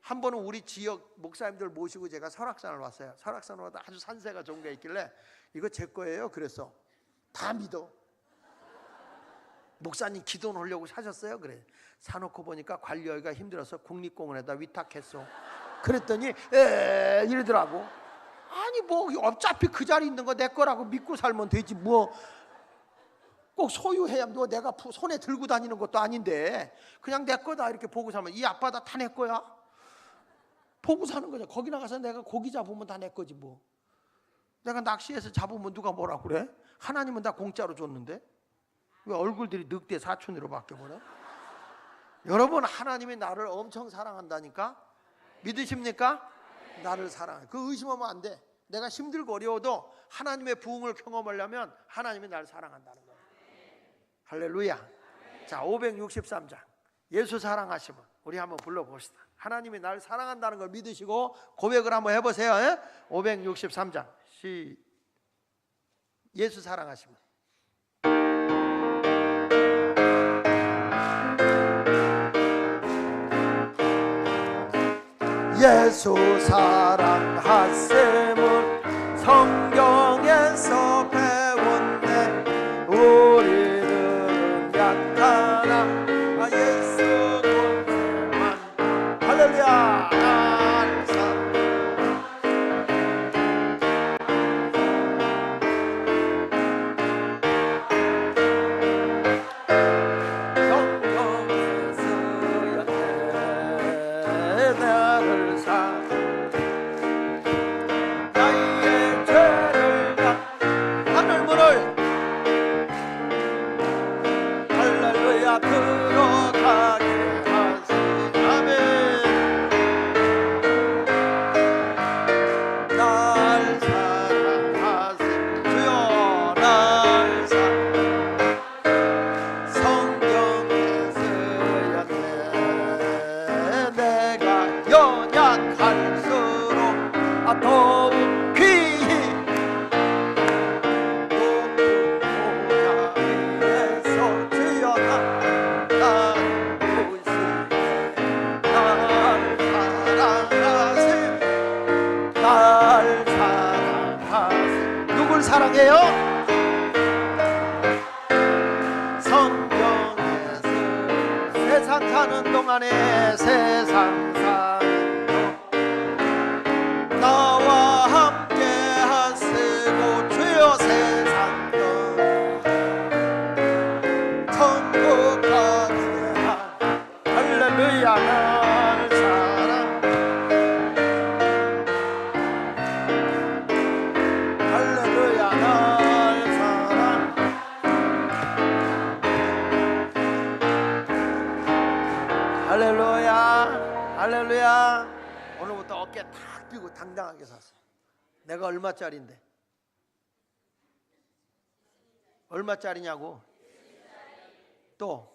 한 번은 우리 지역 목사님들 모시고 제가 설악산을 왔어요. 설악산으로 와서 아주 산세가 좋은 게 있길래 이거 제 거예요. 그래서 다 믿어. 목사님 기도 놓으려고 사셨어요? 그래. 사놓고 보니까 관리하기가 힘들어서 국립공원에다 위탁했어. 그랬더니 이러더라고. 아니 뭐 어차피 그 자리에 있는 거 내 거라고 믿고 살면 되지 뭐 꼭 소유해야 뭐 내가 손에 들고 다니는 것도 아닌데 그냥 내 거다 이렇게 보고 살면 이 아빠다 다 내 거야. 보고 사는 거죠. 거기 나가서 내가 고기 잡으면 다 내 거지 뭐. 내가 낚시해서 잡으면 누가 뭐라 그래? 하나님은 다 공짜로 줬는데 왜 얼굴들이 늑대 사촌으로 바뀌어버려? 여러분, 하나님이 나를 엄청 사랑한다니까? 믿으십니까? 나를 사랑해. 그 의심하면 안 돼. 내가 힘들고 어려워도 하나님의 부흥을 경험하려면 하나님이 나를 사랑한다는 거예요. 할렐루야. 자, 563장 예수 사랑하시면 우리 한번 불러봅시다. 하나님이 나를 사랑한다는 걸 믿으시고 고백을 한번 해보세요. 563장 예수 사랑하시면. 예수 사랑하심을 성경에서 배웠네. 우리는 약하나 예수 권세만. 할렐루야. 사랑해요. 성경에서 세상 사는 동안에 세상 사는 동 나와 함께 하시고 주여 세상 천국 가게 할렐루야. 날 사랑 할렐루야. 날 사랑 할렐루야. 할렐루야. 오늘부터 어깨 탁 펴고 당당하게 섰어요. 내가 얼마짜리인데? 얼마짜리냐고? 또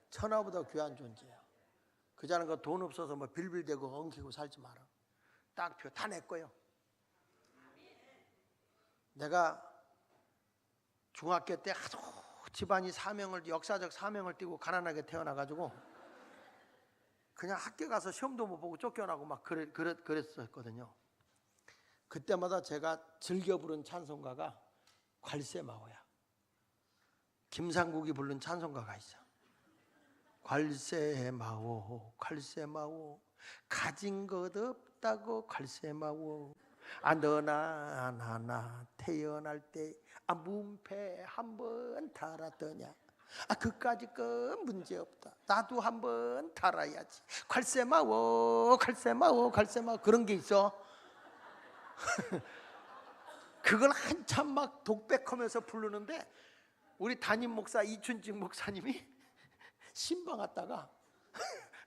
천하보다 귀한 존재야. 그자는 거 돈 없어서 뭐 빌빌대고 엉키고 살지 마라. 딱 표 다 내 거요. 내가 중학교 때 아주 집안이 사명을 역사적 사명을 띠고 가난하게 태어나가지고 그냥 학교 가서 시험도 못 보고 쫓겨나고 막 그랬었거든요. 그때마다 제가 즐겨 부른 찬송가가 괄세마오야. 김상국이 부른 찬송가가 있어. 괄세마오 괄세마오 가진 것 없다고 괄세마오. 아 너나 나나 태어날 때 문패 한번 달았더냐. 아 그까짓 건 문제 없다. 나도 한번 달아야지. 괄세마오 괄세마오 괄세마오 그런 게 있어. 그걸 한참 막 독백하면서 부르는데 우리 담임 목사 이춘직 목사님이 신방 왔다가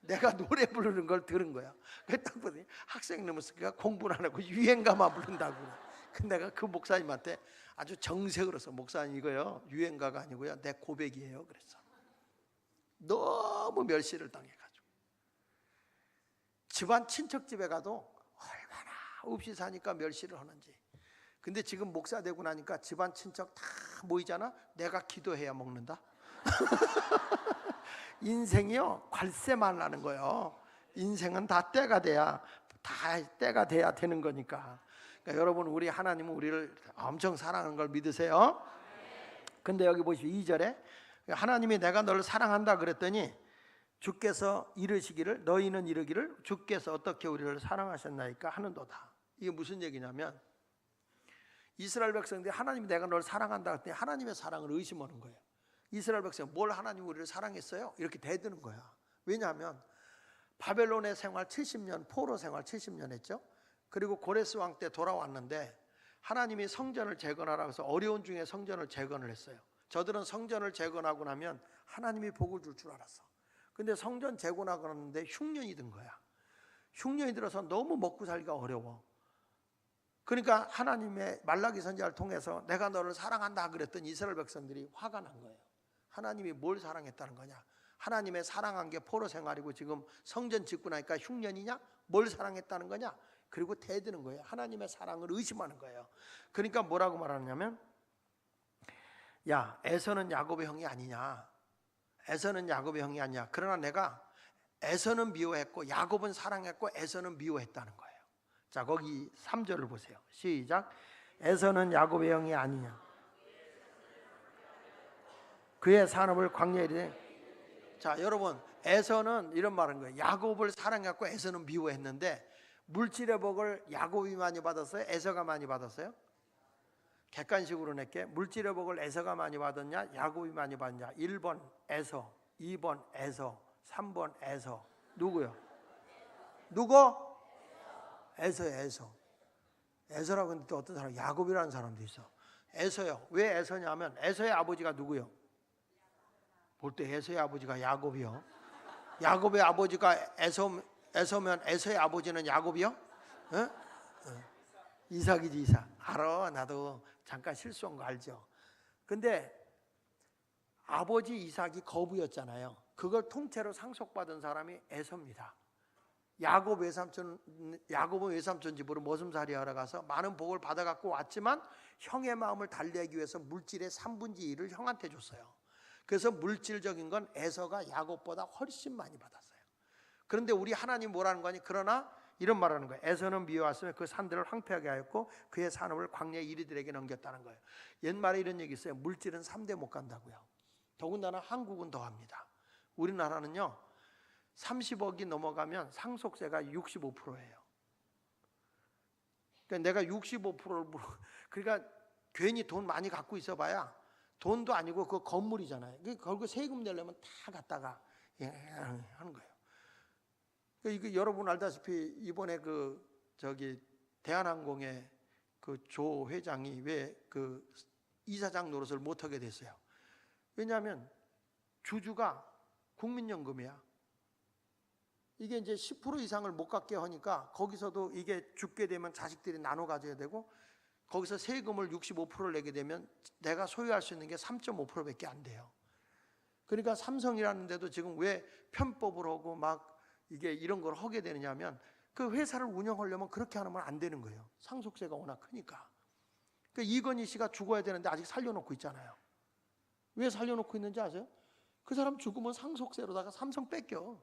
내가 노래 부르는 걸 들은 거야. 딱 보더니 학생 넘었으니까 공부를 안 하고 유행가만 부른다고. 근데 내가 그 목사님한테 아주 정색으로서 목사님 이거요 유행가가 아니고요 내 고백이에요 그랬어. 너무 멸시를 당해가지고 집안 친척 집에 가도 얼마나 없이 사니까 멸시를 하는지. 근데 지금 목사 되고 나니까 집안 친척 다 모이잖아. 내가 기도해야 먹는다. 인생이요 괄세만 나는 거예요. 인생은 다 때가 돼야 되는 거니까. 그러니까 여러분 우리 하나님은 우리를 엄청 사랑하는 걸 믿으세요. 근데 여기 보시오 2절에 하나님이 내가 너를 사랑한다 그랬더니 주께서 이르시기를 너희는 이르기를 주께서 어떻게 우리를 사랑하셨나이까 하는도다. 이게 무슨 얘기냐면 이스라엘 백성들이 하나님이 내가 너를 사랑한다 그랬더니 하나님의 사랑을 의심하는 거예요. 이스라엘 백성 뭘 하나님이 우리를 사랑했어요? 이렇게 대드는 거야. 왜냐하면 바벨론의 생활 70년 포로 생활 70년 했죠. 그리고 고레스 왕 때 돌아왔는데 하나님이 성전을 재건하라고 해서 어려운 중에 성전을 재건을 했어요. 저들은 성전을 재건하고 나면 하나님이 복을 줄 줄 알았어. 근데 성전 재건하고 났는데 흉년이 든 거야. 흉년이 들어서 너무 먹고 살기가 어려워. 그러니까 하나님의 말라기 선지자를 통해서 내가 너를 사랑한다 그랬더니 이스라엘 백성들이 화가 난 거예요. 하나님이 뭘 사랑했다는 거냐? 하나님의 사랑한 게 포로 생활이고 지금 성전 짓고 나니까 흉년이냐? 뭘 사랑했다는 거냐? 그리고 대드는 거예요. 하나님의 사랑을 의심하는 거예요. 그러니까 뭐라고 말하냐면, 야, 에서는 야곱의 형이 아니냐? 에서는 야곱의 형이 아니야. 그러나 내가 에서는 미워했고 야곱은 사랑했고 에서는 미워했다는 거예요. 자, 거기 3절을 보세요. 시작. 에서는 야곱의 형이 아니냐? 그의 산업을 광야에 이르되. 자, 여러분, 에서는 이런 말인 거예요. 야곱을 사랑했고 에서는 미워했는데 물질의 복을 야곱이 많이 받았어요? 에서가 많이 받았어요? 객관식으로 낼게. 물질의 복을 에서가 많이 받았냐? 야곱이 많이 받았냐? 1번 에서, 2번 에서, 3번 에서. 누구요? 누구? 에서요. 에서. 에서라고 하는데 또 어떤 사람? 야곱이라는 사람도 있어. 에서요. 왜 에서냐면 에서의 아버지가 누구요? 볼 때 에서의 아버지가 야곱이요. 야곱의 아버지가 에서면 에서의 아버지는 야곱이요? 어? 이삭이지. 이삭. 알아. 나도 잠깐 실수한 거 알죠. 근데 아버지 이삭이 거부였잖아요. 그걸 통째로 상속받은 사람이 에서입니다. 야곱은 외삼촌 집으로 머슴살이 하러 가서 많은 복을 받아갖고 왔지만 형의 마음을 달래기 위해서 물질의 3분의 1을 형한테 줬어요. 그래서 물질적인 건 에서가 야곱보다 훨씬 많이 받았어요. 그런데 우리 하나님 뭐라는 거니? 그러나 이런 말하는 거예요. 에서는 미워하시며 그 산들을 황폐하게 하였고 그의 산업을 광야 이리들에게 넘겼다는 거예요. 옛말에 이런 얘기 있어요. 물질은 3대 못 간다고요. 더군다나 한국은 더합니다. 우리나라는요 30억이 넘어가면 상속세가 65%예요. 그러니까 내가 65%를 그러니까 괜히 돈 많이 갖고 있어봐야 돈도 아니고 그 건물이잖아요. 결국 세금 내려면 다 갖다가 하는 거예요. 이거 여러분 알다시피 이번에 대한항공의 그 조 회장이 왜 그 이사장 노릇을 못하게 됐어요. 왜냐하면 주주가 국민연금이야. 이게 이제 10% 이상을 못 갖게 하니까 거기서도 이게 죽게 되면 자식들이 나눠 가져야 되고 거기서 세금을 65%를 내게 되면 내가 소유할 수 있는 게 3.5%밖에 안 돼요. 그러니까 삼성이라는 데도 지금 왜 편법을 하고 막 이게 이런 걸 하게 되느냐면 그 회사를 운영하려면 그렇게 하면 안 되는 거예요. 상속세가 워낙 크니까. 그러니까 이건희 씨가 죽어야 되는데 아직 살려놓고 있잖아요. 왜 살려놓고 있는지 아세요? 그 사람 죽으면 상속세로다가 삼성 뺏겨.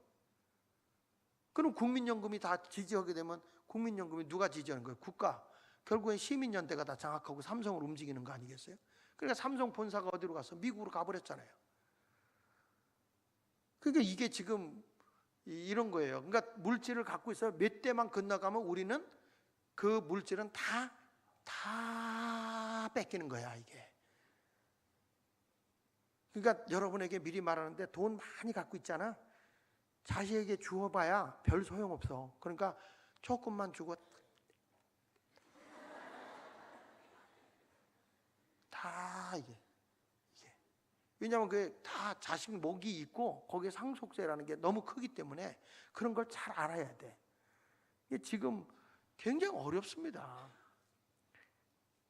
그럼 국민연금이 다 지지하게 되면 국민연금이 누가 지지하는 거예요? 국가. 결국엔 시민연대가 다 장악하고 삼성을 움직이는 거 아니겠어요? 그러니까 삼성 본사가 어디로 갔어? 미국으로 가버렸잖아요. 그러니까 이게 지금 이런 거예요. 그러니까 물질을 갖고 있어요. 몇 대만 건너가면 우리는 그 물질은 다 뺏기는 거야 이게. 그러니까 여러분에게 미리 말하는데 돈 많이 갖고 있잖아. 자식에게 주어봐야 별 소용없어. 그러니까 조금만 주고 다 이게. 왜냐하면 그게 다 자식 목이 있고 거기에 상속세라는 게 너무 크기 때문에 그런 걸 잘 알아야 돼. 이게 지금 굉장히 어렵습니다.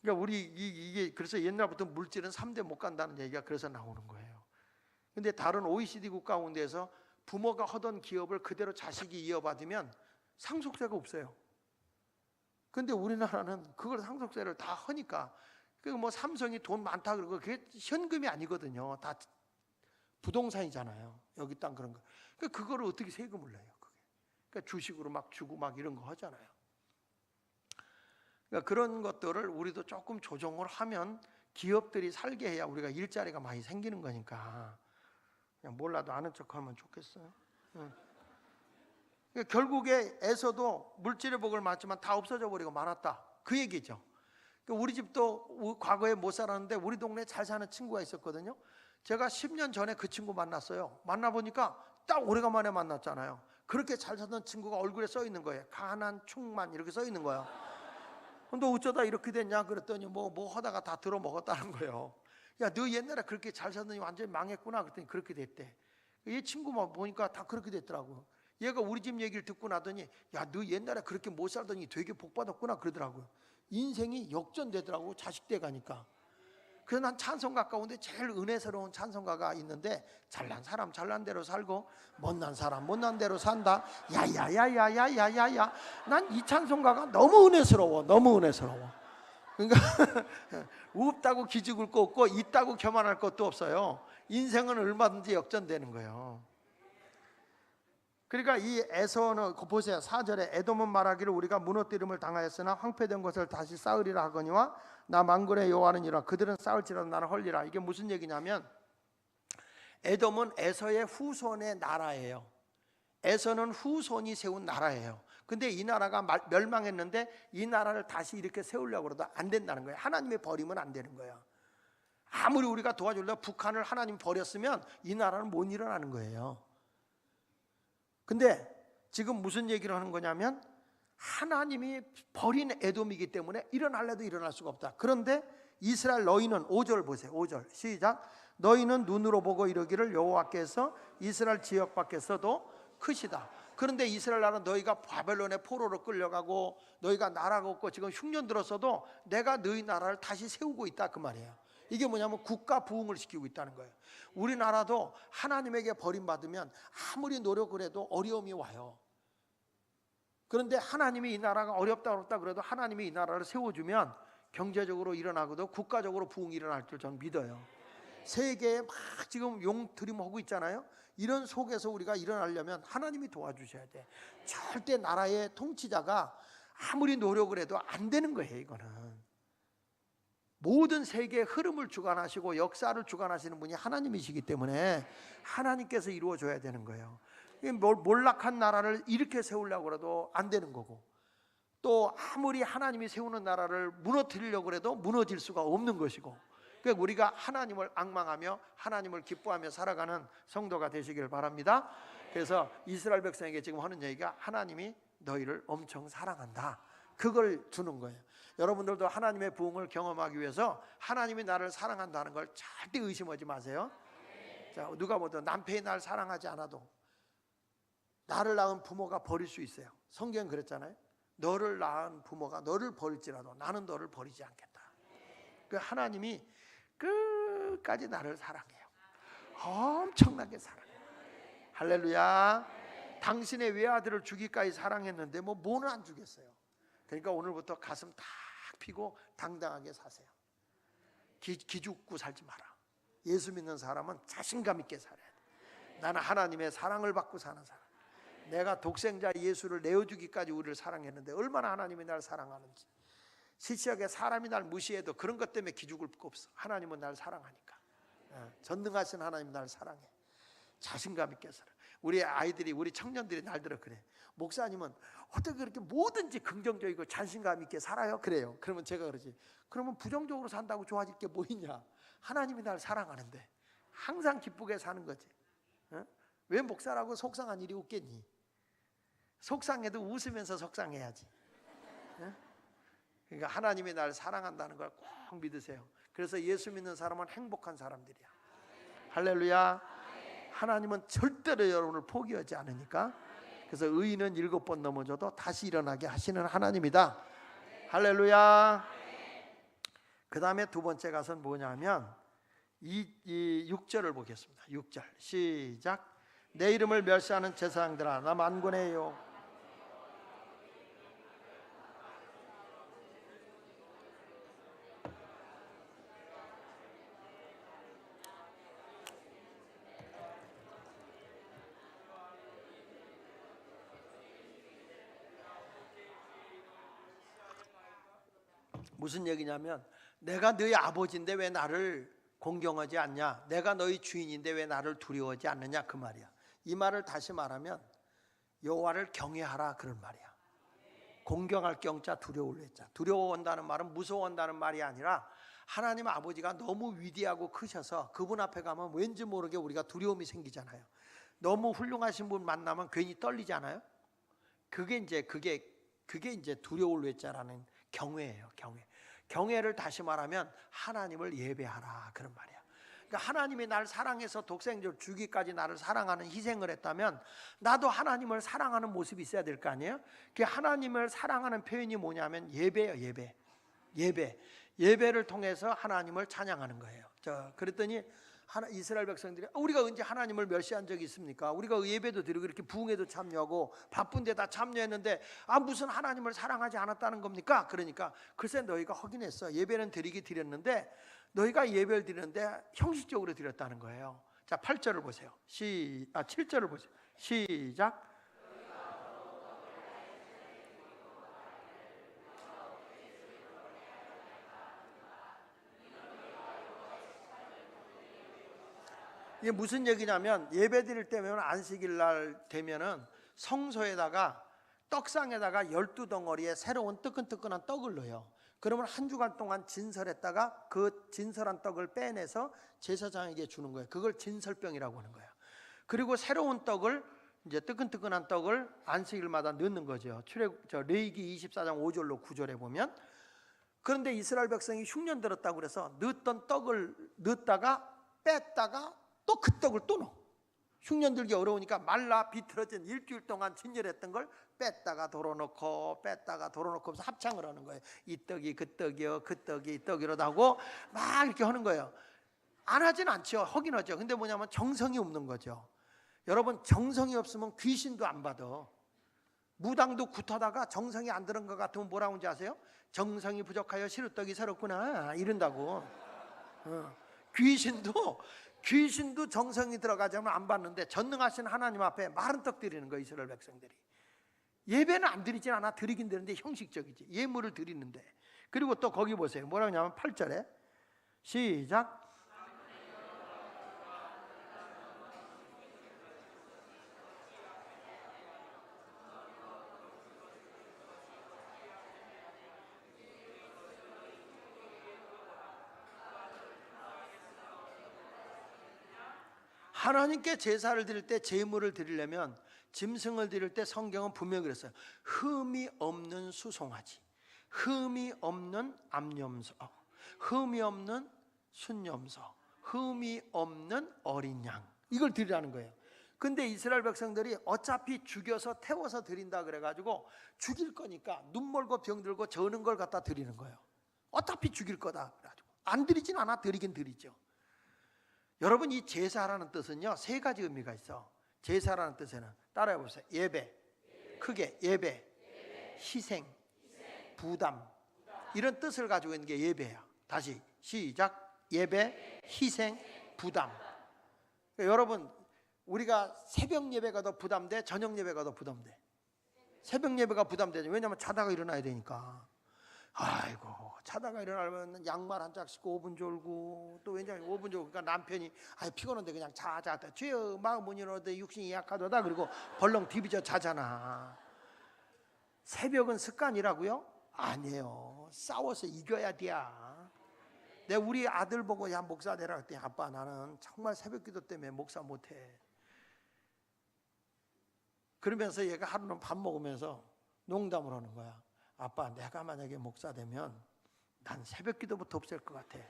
그러니까 이게 그래서 옛날부터 물질은 3대 못 간다는 얘기가 그래서 나오는 거예요. 근데 다른 OECD 국가 가운데서 부모가 하던 기업을 그대로 자식이 이어받으면 상속세가 없어요. 근데 우리나라는 그걸 상속세를 다 하니까 뭐 삼성이 돈 많다 그러고 그게 현금이 아니거든요. 다 부동산이잖아요. 여기 땅 그런 거. 그러니까 그거를 어떻게 세금을 내요? 그게. 그러니까 주식으로 막 주고 막 이런 거 하잖아요. 그러니까 그런 것들을 우리도 조금 조정을 하면 기업들이 살게 해야 우리가 일자리가 많이 생기는 거니까. 그냥 몰라도 아는 척하면 좋겠어요. 그러니까 결국에 에서도 물질의 복을 받지만 다 없어져 버리고 말았다. 그 얘기죠. 우리 집도 과거에 못 살았는데 우리 동네에 잘 사는 친구가 있었거든요. 제가 10년 전에 그 친구 만났어요. 만나보니까 딱 오래간만에 만났잖아요. 그렇게 잘 사던 친구가 얼굴에 써 있는 거예요. 가난, 충만 이렇게 써 있는 거예요. 너 어쩌다 이렇게 됐냐 그랬더니 뭐 하다가 다 들어 먹었다는 거예요. 야, 너 옛날에 그렇게 잘 살더니 완전히 망했구나 그랬더니 그렇게 됐대. 얘 친구만 보니까 다 그렇게 됐더라고요. 얘가 우리 집 얘기를 듣고 나더니 야, 너 옛날에 그렇게 못 살더니 되게 복 받았구나 그러더라고요. 인생이 역전되더라고, 자식 돼 가니까. 그래서 난 찬송가 가운데 제일 은혜스러운 찬송가가 있는데, 잘난 사람 잘난 대로 살고 못난 사람 못난 대로 산다. 야야야야야야야야. 난 이 찬송가가 너무 은혜스러워, 너무 은혜스러워. 그러니까 없다고 기죽을 거 없고 있다고 교만할 것도 없어요. 인생은 얼마든지 역전되는 거예요. 그러니까 이 에서는 보세요. 4절에 에돔은 말하기를 우리가 무너뜨림을 당하였으나 황폐된 것을 다시 쌓으리라 하거니와 나 만군의 여호와느니라. 그들은 쌓을지라도 나는 헐리라. 이게 무슨 얘기냐면, 에돔은 에서의 후손의 나라예요. 에서는 후손이 세운 나라예요. 근데 이 나라가 멸망했는데 이 나라를 다시 이렇게 세우려고 해도 안 된다는 거예요. 하나님이 버리면 안 되는 거예요. 아무리 우리가 도와주려고 북한을 하나님 버렸으면 이 나라는 못 일어나는 거예요. 근데 지금 무슨 얘기를 하는 거냐면, 하나님이 버린 에돔이기 때문에 일어날래도 일어날 수가 없다. 그런데 이스라엘 너희는, 5절 보세요. 5절 시작. 너희는 눈으로 보고 이르기를 여호와께서 이스라엘 지역 밖에서도 크시다. 그런데 이스라엘 나라는 너희가 바벨론의 포로로 끌려가고 너희가 나라가 없고 지금 흉년 들었어도 내가 너희 나라를 다시 세우고 있다, 그 말이에요. 이게 뭐냐면 국가 부흥을 시키고 있다는 거예요. 우리나라도 하나님에게 버림받으면 아무리 노력을 해도 어려움이 와요. 그런데 하나님이 이 나라가 어렵다 그래도 하나님이 이 나라를 세워주면 경제적으로 일어나고도 국가적으로 부흥이 일어날 줄 저는 믿어요. 세계에 막 지금 용들임하고 있잖아요. 이런 속에서 우리가 일어나려면 하나님이 도와주셔야 돼. 절대 나라의 통치자가 아무리 노력을 해도 안 되는 거예요. 이거는 모든 세계의 흐름을 주관하시고 역사를 주관하시는 분이 하나님이시기 때문에 하나님께서 이루어줘야 되는 거예요. 몰락한 나라를 이렇게 세우려고 해도 안 되는 거고, 또 아무리 하나님이 세우는 나라를 무너뜨리려고 해도 무너질 수가 없는 것이고, 그러니까 우리가 하나님을 앙망하며 하나님을 기뻐하며 살아가는 성도가 되시길 바랍니다. 그래서 이스라엘 백성에게 지금 하는 얘기가 하나님이 너희를 엄청 사랑한다, 그걸 주는 거예요. 여러분들도 하나님의 부흥을 경험하기 위해서 하나님이 나를 사랑한다는 걸 절대 의심하지 마세요. 자, 누가 뭐든 남편이 나를 사랑하지 않아도 나를 낳은 부모가 버릴 수 있어요. 성경은 그랬잖아요. 너를 낳은 부모가 너를 버릴지라도 나는 너를 버리지 않겠다. 그 하나님이 끝까지 나를 사랑해요. 엄청나게 사랑해요. 할렐루야. 당신의 외아들을 주기까지 사랑했는데 뭐는 안 주겠어요. 그러니까 오늘부터 가슴 탁 피고 당당하게 사세요. 기죽고 살지 마라. 예수 믿는 사람은 자신감 있게 살아야 돼. 나는 하나님의 사랑을 받고 사는 사람. 내가 독생자 예수를 내어주기까지 우리를 사랑했는데 얼마나 하나님이 나를 사랑하는지. 시시하게 사람이 날 무시해도 그런 것 때문에 기죽을 거 없어. 하나님은 나를 사랑하니까. 전능하신 하나님 나를 사랑해. 자신감 있게 살아. 우리 아이들이, 우리 청년들이 날들어 그래. 목사님은 어떻게 그렇게 뭐든지 긍정적이고 자신감 있게 살아요? 그래요. 그러면 제가 그러지. 그러면 부정적으로 산다고 좋아질 게 뭐 있냐? 하나님이 나를 사랑하는데 항상 기쁘게 사는 거지. 왜 목사라고 속상한 일이 없겠니? 속상해도 웃으면서 속상해야지. 그러니까 하나님이 나를 사랑한다는 걸 꼭 믿으세요. 그래서 예수 믿는 사람은 행복한 사람들이야. 할렐루야. 하나님은 절대로 여러분을 포기하지 않으니까. 그래서 의인은 7번 넘어져도 다시 일어나게 하시는 하나님이다. 할렐루야. 그 다음에 두 번째 것은 뭐냐면 이 6절을 보겠습니다. 6절 시작. 내 이름을 멸시하는 제사장들아 나 만군의 여호와. 무슨 얘기냐면, 내가 너희 아버지인데 왜 나를 공경하지 않냐? 내가 너희 주인인데 왜 나를 두려워하지 않느냐? 그 말이야. 이 말을 다시 말하면 여호와를 경외하라, 그런 말이야. 공경할 경자 두려울 했자. 두려워한다는 말은 무서워한다는 말이 아니라 하나님 아버지가 너무 위대하고 크셔서 그분 앞에 가면 왠지 모르게 우리가 두려움이 생기잖아요. 너무 훌륭하신 분 만나면 괜히 떨리지 않아요? 그게 이제 두려울 외자라는 경외예요. 경외. 경외를 다시 말하면 하나님을 예배하라 그런 말이야. 그러니까 하나님이 날 사랑해서 독생자를 주기까지 나를 사랑하는 희생을 했다면 나도 하나님을 사랑하는 모습이 있어야 될 거 아니에요? 그 하나님을 사랑하는 표현이 뭐냐면 예배예요. 예배를 통해서 하나님을 찬양하는 거예요. 그랬더니 이스라엘 백성들이 우리가 언제 하나님을 멸시한 적이 있습니까? 우리가 예배도 드리고 이렇게 부흥에도 참여하고 바쁜데 다 참여했는데 무슨 하나님을 사랑하지 않았다는 겁니까? 그러니까 글쎄 너희가 확인했어. 예배는 드렸는데 너희가 예배를 드리는데 형식적으로 드렸다는 거예요. 자, 8절을 보세요. 7절을 보세요. 시작. 이게 무슨 얘기냐면 예배 드릴 때면 안식일 날 되면은 성소에다가 떡상에다가 12덩어리의 새로운 뜨끈뜨끈한 떡을 넣어요. 그러면 한 주간 동안 진설했다가 그 진설한 떡을 빼내서 제사장에게 주는 거예요. 그걸 진설병이라고 하는 거예요. 그리고 새로운 떡을 이제 뜨끈뜨끈한 떡을 안식일마다 넣는 거죠. 레위기 24장 5절로 9절에 보면. 그런데 이스라엘 백성이 흉년 들었다고 그래서 넣었던 떡을 넣었다가 뺐다가 또 그 떡을 또 넣어. 흉년 들기 어려우니까 말라 비틀어진 일주일 동안 진열했던 걸 뺐다가 덜어놓고 하면서 합창을 하는 거예요. 이 떡이 그 떡이요, 그 떡이 이 떡이로다 하고 막 이렇게 하는 거예요. 안 하진 않죠. 하긴 하죠. 근데 뭐냐면 정성이 없는 거죠. 여러분, 정성이 없으면 귀신도 안 받아. 무당도 굿하다가 정성이 안 들은 것 같으면 뭐라고 하는지 아세요? 정성이 부족하여 시루떡이 새롭구나 이런다고. 귀신도 정성이 들어가자면 안 받는데 전능하신 하나님 앞에 마른 떡 드리는 거예요. 이스라엘 백성들이. 예배는 안 드리진 않아. 드리긴 드리는데 형식적이지. 예물을 드리는데. 그리고 또 거기 보세요. 뭐라고 하냐면 8절에 시작. 하나님께 제사를 드릴 때 제물을 드리려면 짐승을 드릴 때 성경은 분명히 그랬어요. 흠이 없는 수송아지, 흠이 없는 암염소, 흠이 없는 순염소, 흠이 없는 어린 양, 이걸 드리라는 거예요. 근데 이스라엘 백성들이 어차피 죽여서 태워서 드린다 그래가지고 죽일 거니까 눈 멀고 병 들고 저는 걸 갖다 드리는 거예요. 어차피 죽일 거다 그래가지고 안 드리진 않아. 드리긴 드리죠. 여러분, 이 제사라는 뜻은요 3가지 의미가 있어. 제사라는 뜻에는 따라해 보세요. 예배, 크게 예배, 희생, 부담, 이런 뜻을 가지고 있는 게 예배야. 다시 시작. 예배, 희생, 부담. 그러니까 여러분, 우리가 새벽 예배가 더 부담돼, 저녁 예배가 더 부담돼? 새벽 예배가 부담되죠. 왜냐하면 자다가 일어나야 되니까. 아이고, 자다가 일어나면 양말 한 짝 신고 5분 졸고, 또 왜냐면 5분 졸고, 그러니까 남편이 피곤한데 그냥 자자 주여 마음은 이르되 육신이 약하도다, 그리고 벌렁 디비져 자잖아. 새벽은 습관이라고요? 아니에요. 싸워서 이겨야 돼. 내가 우리 아들 보고 야 목사 되라 그랬더니 아빠 나는 정말 새벽 기도 때문에 목사 못해. 그러면서 얘가 하루는 밥 먹으면서 농담을 하는 거야. 아빠, 내가 만약에 목사 되면 난 새벽 기도부터 없앨 것 같아.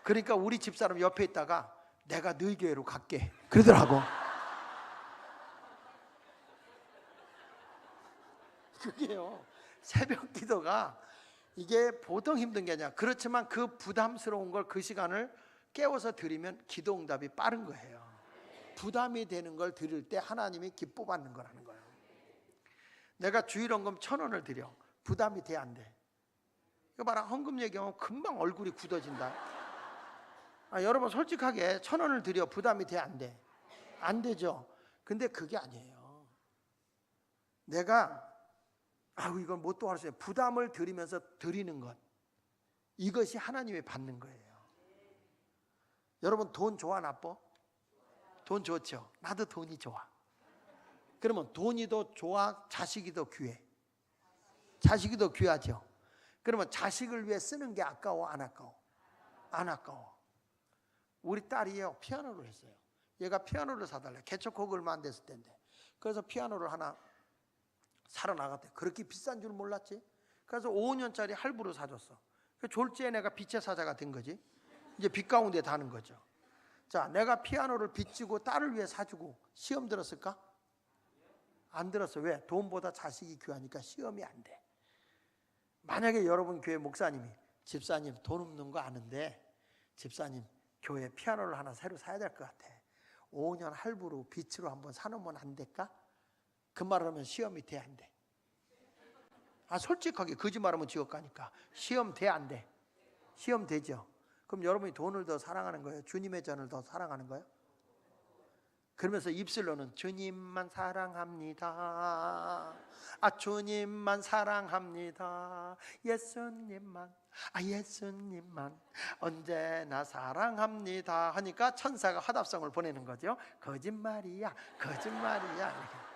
그러니까 우리 집사람 옆에 있다가 내가 너희 교회로 갈게 그러더라고. 그게요, 새벽 기도가 이게 보통 힘든 게 아니야. 그렇지만 그 부담스러운 걸 그 시간을 깨워서 드리면 기도 응답이 빠른 거예요. 부담이 되는 걸 드릴 때 하나님이 기뻐 받는 거라는 거예요. 내가 주일헌금 1,000원을 드려. 부담이 돼, 안 돼? 이거 봐라, 헌금 얘기하면 금방 얼굴이 굳어진다. 여러분 솔직하게 1,000원을 드려. 부담이 돼, 안 돼? 안 되죠. 근데 그게 아니에요. 내가 이건 못 도와주세요. 부담을 드리면서 드리는 것, 이것이 하나님이 받는 거예요. 여러분, 돈 좋아, 나빠? 돈 좋죠. 나도 돈이 좋아. 그러면 돈이 더 좋아, 자식이 더 귀해? 자식이 더 귀하죠. 그러면 자식을 위해 쓰는 게 아까워, 안 아까워? 안 아까워. 우리 딸이요, 피아노를 했어요. 얘가 피아노를 사달래. 개척하고 얼마 안 됐을 때인데. 그래서 피아노를 하나 사러 나갔대. 그렇게 비싼 줄 몰랐지. 그래서 5년짜리 할부로 사줬어. 졸지에 내가 빛의 사자가 된 거지. 이제 빛 가운데 다는 거죠. 자, 내가 피아노를 빚지고 딸을 위해 사주고 시험 들었을까? 안 들었어. 왜? 돈보다 자식이 귀하니까 시험이 안 돼. 만약에 여러분 교회 목사님이 집사님 돈 없는 거 아는데 집사님 교회 피아노를 하나 새로 사야 될 것 같아. 5년 할부로 빚으로 한번 사놓으면 안 될까? 그 말을 하면 시험이 돼 안 돼? 솔직하게 거짓말하면 지옥 가니까 시험 돼 안 돼? 시험 되죠. 그럼 여러분이 돈을 더 사랑하는 거예요? 주님의 전을 더 사랑하는 거예요? 그러면서 입술로는 주님만 사랑합니다. 주님만 사랑합니다. 예수님만 예수님만 언제나 사랑합니다 하니까 천사가 화답성을 보내는 거죠. 거짓말이야 거짓말이야 이렇게.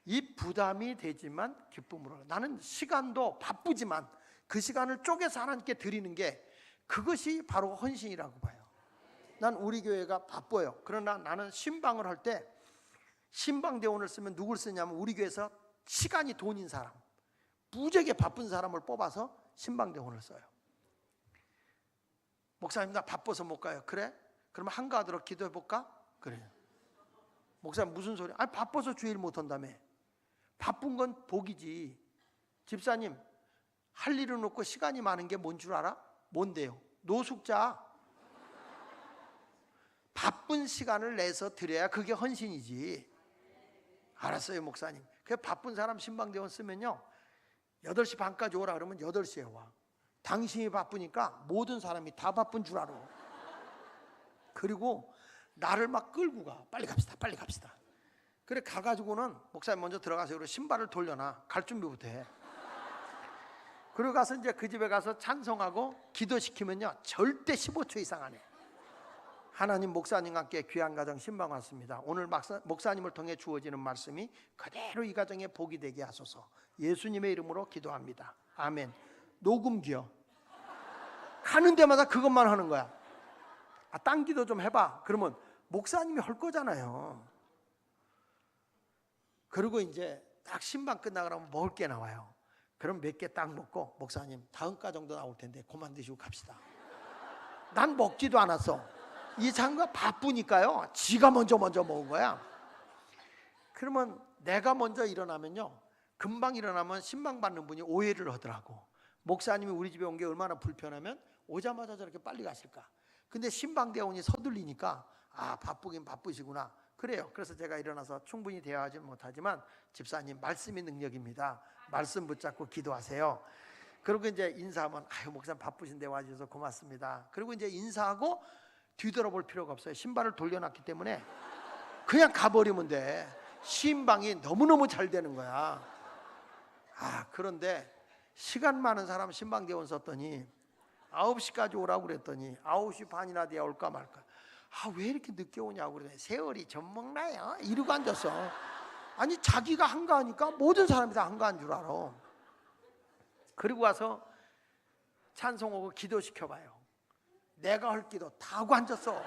이 부담이 되지만 기쁨으로. 나는 시간도 바쁘지만 그 시간을 쪼개서 하나님께 드리는 게 그것이 바로 헌신이라고 봐요. 난 우리 교회가 바빠요. 그러나 나는 신방을 할 때 신방대원을 쓰면 누굴 쓰냐면 우리 교회에서 시간이 돈인 사람, 무지하게 바쁜 사람을 뽑아서 신방대원을 써요. 목사님 나 바빠서 못 가요. 그래? 그러면 한가하도록 기도해 볼까? 그래요. 목사님 무슨 소리야? 바빠서 주일 못 한다며. 바쁜 건 복이지. 집사님 할 일은 없고 시간이 많은 게 뭔 줄 알아? 뭔데요? 노숙자. 바쁜 시간을 내서 드려야 그게 헌신이지. 알았어요 목사님. 그 바쁜 사람 신방대원 쓰면요 8시 반까지 오라 그러면 8시에 와. 당신이 바쁘니까 모든 사람이 다 바쁜 줄 알아. 그리고 나를 막 끌고 가. 빨리 갑시다 빨리 갑시다. 그래 가가지고는 목사님 먼저 들어가세요. 그리고 신발을 돌려놔. 갈 준비부터 해. 그리고 가서 이제 그 집에 가서 찬송하고 기도시키면요 절대 15초 이상 안 해. 하나님 목사님과 함께 귀한 가정 신방 왔습니다. 오늘 목사님을 통해 주어지는 말씀이 그대로 이 가정에 복이 되게 하소서. 예수님의 이름으로 기도합니다. 아멘. 녹음기요. 가는 데마다 그것만 하는 거야. 딴 기도 좀 해봐. 그러면 목사님이 할 거잖아요. 그리고 이제 딱 신방 끝나고 나면 먹을 게 나와요. 그럼 몇 개 딱 먹고 목사님 다음 가 정도 나올 텐데 그만 드시고 갑시다. 난 먹지도 않았어. 이 장가 바쁘니까요 지가 먼저 먹은 거야. 그러면 내가 먼저 일어나면요 금방 일어나면 신방 받는 분이 오해를 하더라고. 목사님이 우리 집에 온 게 얼마나 불편하면 오자마자 저렇게 빨리 가실까. 근데 신방대원이 서둘리니까 바쁘긴 바쁘시구나. 그래요. 그래서 제가 일어나서 충분히 대화하지는 못하지만 집사님 말씀이 능력입니다. 말씀 붙잡고 기도하세요. 그리고 이제 인사하면 목사님 바쁘신데 와주셔서 고맙습니다. 그리고 이제 인사하고 뒤돌아볼 필요가 없어요. 신발을 돌려놨기 때문에 그냥 가버리면 돼. 신방이 너무너무 잘 되는 거야. 그런데 시간 많은 사람 신방대원 썼더니 9시까지 오라고 그랬더니 9시 반이나 돼야 올까 말까. 왜 이렇게 늦게 오냐고 그러네. 세월이 젖 먹나요? 이러고 앉았어. 아니 자기가 한가하니까 모든 사람이 다 한가한 줄 알아. 그리고 와서 찬송하고 기도시켜봐요. 내가 할 기도 다 하고 앉았어.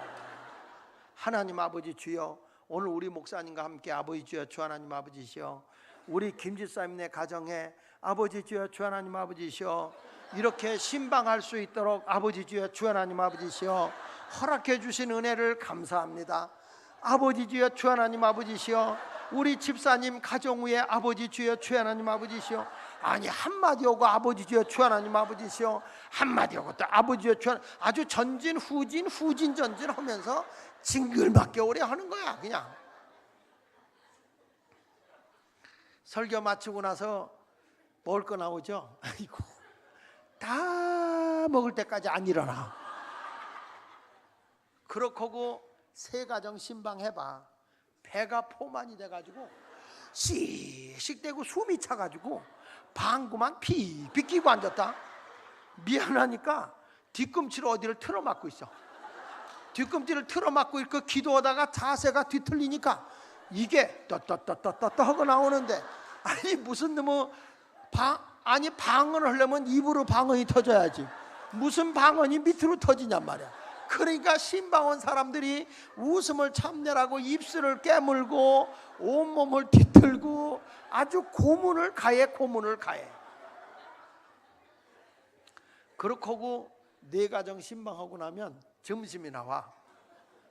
하나님 아버지 주여, 오늘 우리 목사님과 함께 아버지 주여 주 하나님 아버지시여, 우리 김집사님네 가정에 아버지 주여 주 하나님 아버지시여, 이렇게 신방할 수 있도록 아버지 주여 주 하나님 아버지시여 허락해 주신 은혜를 감사합니다. 아버지 주여 주 하나님 아버지시여, 우리 집사님 가정 위에 아버지 주여 주 하나님 아버지시여, 아니 한마디 하고 아버지 주여 주 하나님 아버지시여, 한마디 하고 또 아버지 주여 주 하나님, 아주 전진 후진 후진 전진 하면서 징글맞게 오래 하는 거야. 그냥 설교 마치고 나서 먹을 거 나오죠. 아이고 다 먹을 때까지 안 일어나. 그렇고 새 가정 신방 해봐. 배가 포만이 돼가지고 씩씩대고 숨이 차가지고 방구만 피피 끼고 앉았다. 미안하니까 뒤꿈치를 어디를 틀어막고 있어. 뒤꿈치를 틀어막고 있고 기도하다가 자세가 뒤틀리니까 이게 떠떠떠떠떠 하고 나오는데, 아니 무슨 놈의 방언을 하려면 입으로 방언이 터져야지 무슨 방언이 밑으로 터지냔 말이야. 그러니까 신방 온 사람들이 웃음을 참내라고 입술을 깨물고 온몸을 뒤틀고 아주 고문을 가해. 그렇게 하고 네 가정 신방하고 나면 점심이 나와.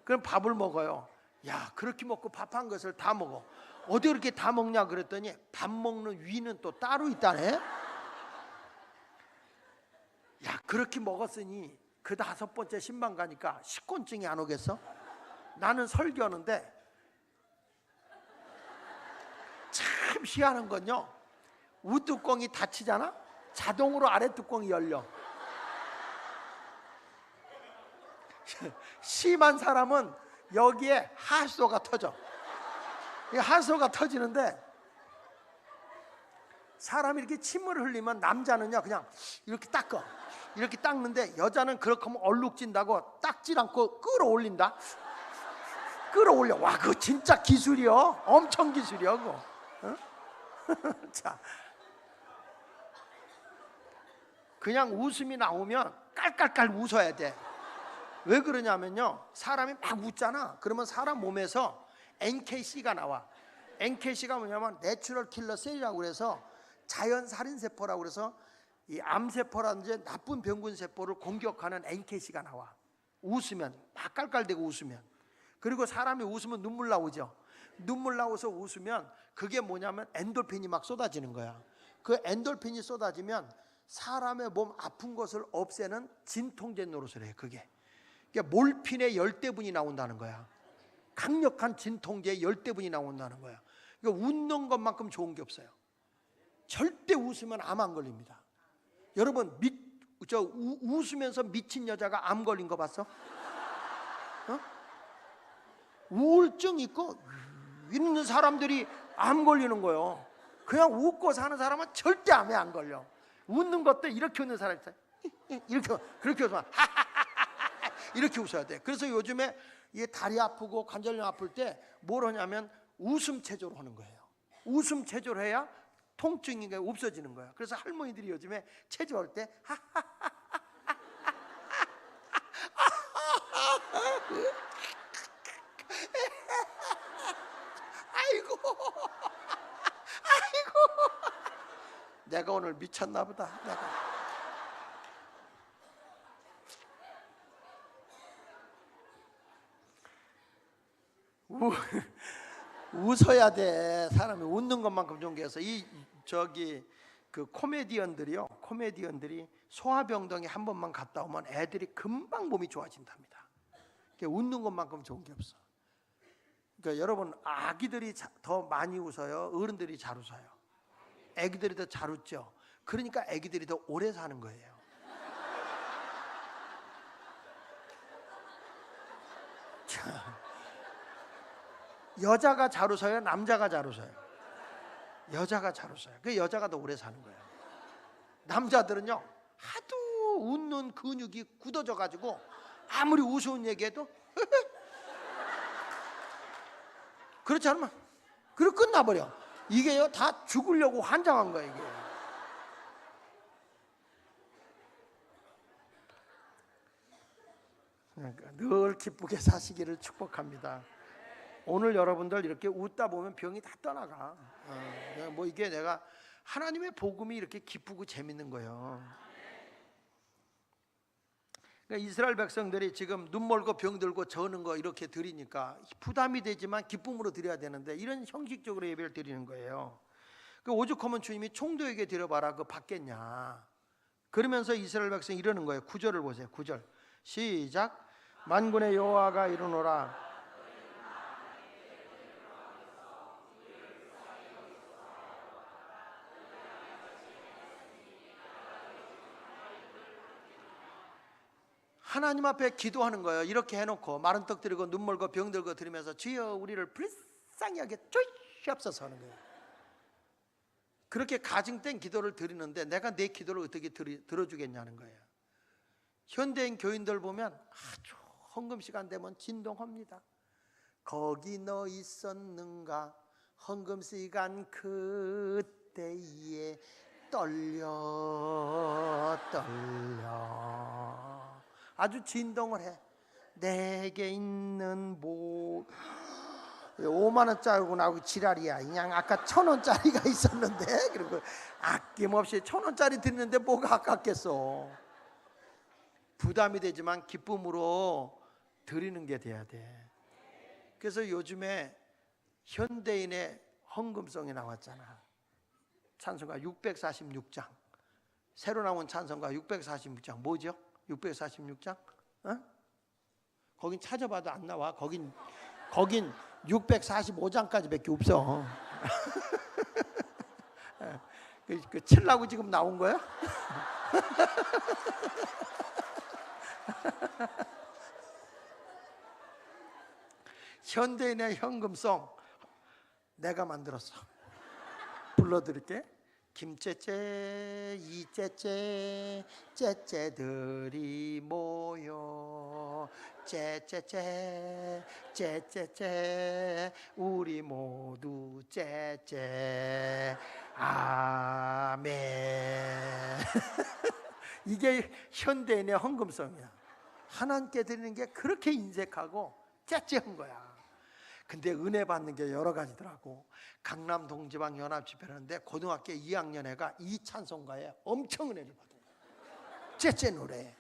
그럼 밥을 먹어요. 야, 그렇게 먹고 밥 한 것을 다 먹어. 어디 그렇게 다 먹냐 그랬더니 밥 먹는 위는 또 따로 있다네. 야, 그렇게 먹었으니 그 5번째 신방 가니까 식곤증이 안 오겠어? 나는 설교하는데 참 희한한 건요, 우뚜껑이 닫히잖아? 자동으로 아래 뚜껑이 열려. 심한 사람은 여기에 하소가 터져. 이 하소가 터지는데 사람이 이렇게 침을 흘리면 남자는요 그냥 이렇게 닦어. 이렇게 닦는데 여자는 그렇게 하면 얼룩진다고 닦질 않고 끌어올린다. 끌어올려. 와, 그거 진짜 기술이요. 엄청 기술이요 그거. 어? 자, 그냥 웃음이 나오면 깔깔깔 웃어야 돼. 왜 그러냐면요, 사람이 막 웃잖아. 그러면 사람 몸에서 NKC가 나와. NKC가 뭐냐면 내추럴 킬러 셀이라고 그래서 자연 살인 세포라고 그래서 이 암세포라든지 나쁜 병균 세포를 공격하는 NKC가 나와. 웃으면 막 깔깔대고 웃으면. 그리고 사람이 웃으면 눈물 나오죠. 눈물 나와서 웃으면 그게 뭐냐면 엔돌핀이 막 쏟아지는 거야. 그 엔돌핀이 쏟아지면 사람의 몸 아픈 것을 없애는 진통제 노릇을 해요. 그게 몰핀의 열대분이 나온다는 거야. 강력한 진통제의 열대분이 나온다는 거야. 그러니까 웃는 것만큼 좋은 게 없어요. 절대 웃으면 암 안 걸립니다. 여러분, 웃으면서 미친 여자가 암 걸린 거 봤어? 어? 우울증 있고 있는 사람들이 암 걸리는 거예요. 그냥 웃고 사는 사람은 절대 암에 안 걸려. 웃는 것도 이렇게 웃는 사람 있어요. 이렇게, 그렇게 웃으면 이렇게 웃어야 돼. 그래서 요즘에 이 다리 아프고 관절염 아플 때 뭘 하냐면 웃음 체조를 하는 거예요. 웃음 체조를 해야 통증이 없어지는 거야. 그래서 할머니들이 요즘에 체조할 때 아이고 내가 오늘 미쳤나 보다. 웃어야 돼. 사람이 웃는 것만큼 좋은 게 없어. 그 코미디언들이 소화병동에 한 번만 갔다 오면 애들이 금방 몸이 좋아진답니다. 그러니까 웃는 것만큼 좋은 게 없어. 그러니까 여러분, 아기들이 더 많이 웃어요, 어른들이 잘 웃어요? 아기들이 더 잘 웃죠. 그러니까 아기들이 더 오래 사는 거예요. 여자가 잘 웃어요, 남자가 잘 웃어요? 여자가 잘 웃어요. 그 여자가 더 오래 사는 거예요. 남자들은요 하도 웃는 근육이 굳어져 가지고 아무리 우스운 얘기해도 그렇지 않으면 그리고 끝나버려. 이게요 다 죽으려고 환장한 거예요. 이게. 그러니까 늘 기쁘게 사시기를 축복합니다. 오늘 여러분들 이렇게 웃다 보면 병이 다 떠나가. 뭐 이게 내가 하나님의 복음이 이렇게 기쁘고 재밌는 거예요. 그러니까 이스라엘 백성들이 지금 눈 멀고 병 들고 저는 거 이렇게 드리니까 부담이 되지만 기쁨으로 드려야 되는데 이런 형식적으로 예배를 드리는 거예요. 그 오죽하면 주님이 총도에게 드려봐라 그 받겠냐. 그러면서 이스라엘 백성이 이러는 거예요. 9절을 보세요. 9절 시작. 만군의 여호와가 이르노라. 하나님 앞에 기도하는 거예요. 이렇게 해놓고 마른 떡 드리고 눈 멀고 병 들고 드리면서 주여 우리를 불쌍히 하게 주시옵소서 하는 거예요. 그렇게 가증된 기도를 드리는데 내가 내 기도를 어떻게 들어주겠냐는 거예요. 현대인 교인들 보면 아주 헌금 시간 되면 진동합니다. 거기 너 있었는가 헌금 시간 그때에 떨려 아주 진동을 해. 내게 있는 5만 원짜리고 나오고 지랄이야. 그냥 아까 1,000원짜리가 있었는데, 그리고 아낌없이 1,000원짜리 드리는데 뭐가 아깝겠어. 부담이 되지만 기쁨으로 드리는 게 돼야 돼. 그래서 요즘에 현대인의 헌금송이 나왔잖아. 찬송가 646장. 새로 나온 찬송가 646장. 뭐죠? 646장? 어? 거긴 찾아봐도 안 나와. 거긴 645장까지밖에 없어. 그 칠라고 지금 나온 거야? 현대인의 현금송 내가 만들었어. 불러드릴게. 김째째 이째째 째째들이 모여 째째째 째째째 우리 모두 째째 아멘. 이게 현대인의 헌금송이야. 하나님께 드리는 게 그렇게 인색하고 째째한 거야. 근데 은혜 받는 게 여러 가지더라고. 강남 동지방 연합 집회하는데 고등학교 2학년 애가 이 찬송가에 엄청 은혜를 받은 거야. 째째 노래.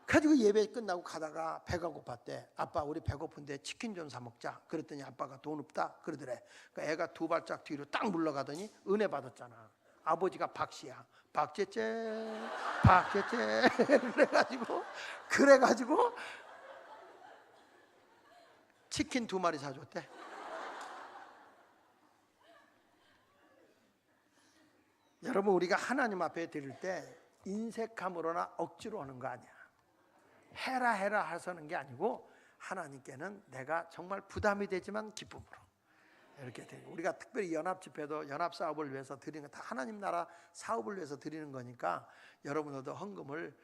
가지고 예배 끝나고 가다가 배가 고팠대. 아빠 우리 배고픈데 치킨 좀 사 먹자. 그랬더니 아빠가 돈 없다 그러더래. 그러니까 애가 두 발짝 뒤로 딱 물러가더니 은혜 받았잖아. 아버지가 박씨야. 박째째 박째째 그래가지고 치킨 2마리 사줬대. 여러분 우리가 하나님 앞에 드릴 때 인색함으로나 억지로 하는 거 아니야. 해라 하서는 게 아니고 하나님께는 내가 정말 부담이 되지만 기쁨으로 이렇게 되고, 우리가 특별히 연합 집회도 연합 사업을 위해서 드리는 거 다 하나님 나라 사업을 위해서 드리는 거니까 여러분들도 헌금을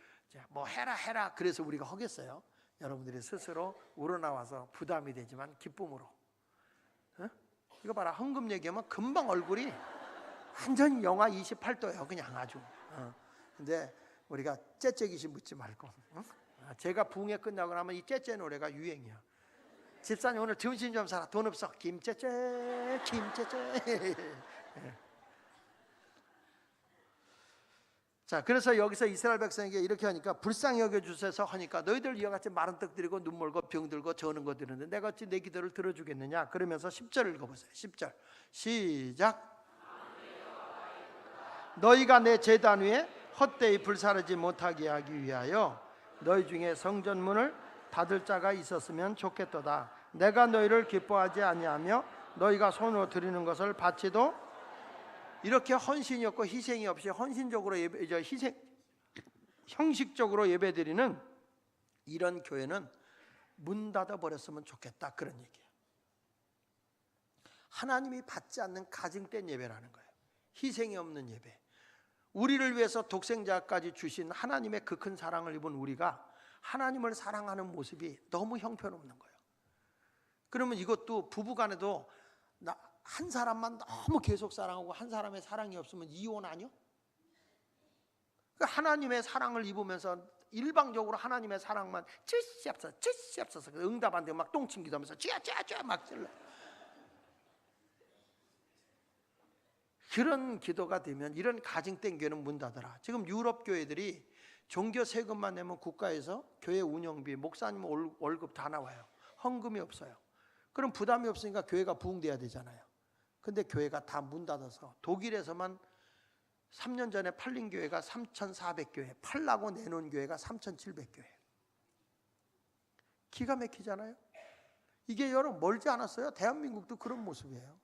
뭐 해라 그래서 우리가 하겠어요. 여러분들이 스스로 우러나와서 부담이 되지만 기쁨으로. 이거 봐라, 헌금 얘기하면 금방 얼굴이 완전히 영하 28도예요 그냥 아주. 근데 우리가 째째기시 묻지 말고. 제가 부흥회 끝나고 나면 이 째째 노래가 유행이야. 집사님 오늘 점심 좀 사라. 돈 없어. 김째째 김째째. 자, 그래서 여기서 이스라엘 백성에게 이렇게 하니까 불쌍히 여겨주셔서 하니까 너희들 이와 같이 마른 떡 드리고 눈 멀고 병 들고 저는 거 드리는데 내가 어찌 내 기도를 들어주겠느냐. 그러면서 10절 읽어보세요. 10절 시작. 너희가 내 제단 위에 헛되이 불사르지 못하게 하기 위하여 너희 중에 성전문을 닫을 자가 있었으면 좋겠도다. 내가 너희를 기뻐하지 아니하며 너희가 손으로 드리는 것을 받지도. 이렇게 헌신이 없고 희생이 없이 헌신적으로 형식적으로 예배드리는 이런 교회는 문 닫아 버렸으면 좋겠다, 그런 얘기예요. 하나님이 받지 않는 가증된 예배라는 거예요. 희생이 없는 예배. 우리를 위해서 독생자까지 주신 하나님의 그 큰 사랑을 입은 우리가 하나님을 사랑하는 모습이 너무 형편없는 거예요. 그러면 이것도 부부간에도 한 사람만 너무 계속 사랑하고 한 사람의 사랑이 없으면 이혼 아니요? 하나님의 사랑을 입으면서 일방적으로 하나님의 사랑만 찌씨 앞서서 응답 안 되고 막 똥침기도 하면서 쥐야 막 찔러. 그런 기도가 되면 이런 가증된 교회는 문 닫아라. 지금 유럽 교회들이 종교 세금만 내면 국가에서 교회 운영비, 목사님 월급 다 나와요. 헌금이 없어요. 그럼 부담이 없으니까 교회가 부흥돼야 되잖아요. 근데 교회가 다 문 닫아서 독일에서만 3년 전에 팔린 교회가 3,400교회, 팔라고 내놓은 교회가 3,700교회. 기가 막히잖아요. 이게 여러분 멀지 않았어요. 대한민국도 그런 모습이에요.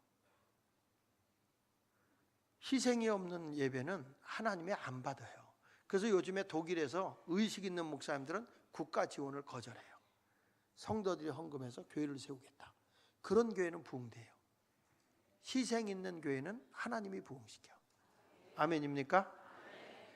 희생이 없는 예배는 하나님이 안 받아요. 그래서 요즘에 독일에서 의식 있는 목사님들은 국가 지원을 거절해요. 성도들이 헌금해서 교회를 세우겠다. 그런 교회는 부흥돼요. 희생 있는 교회는 하나님이 부흥시켜. 아멘입니까?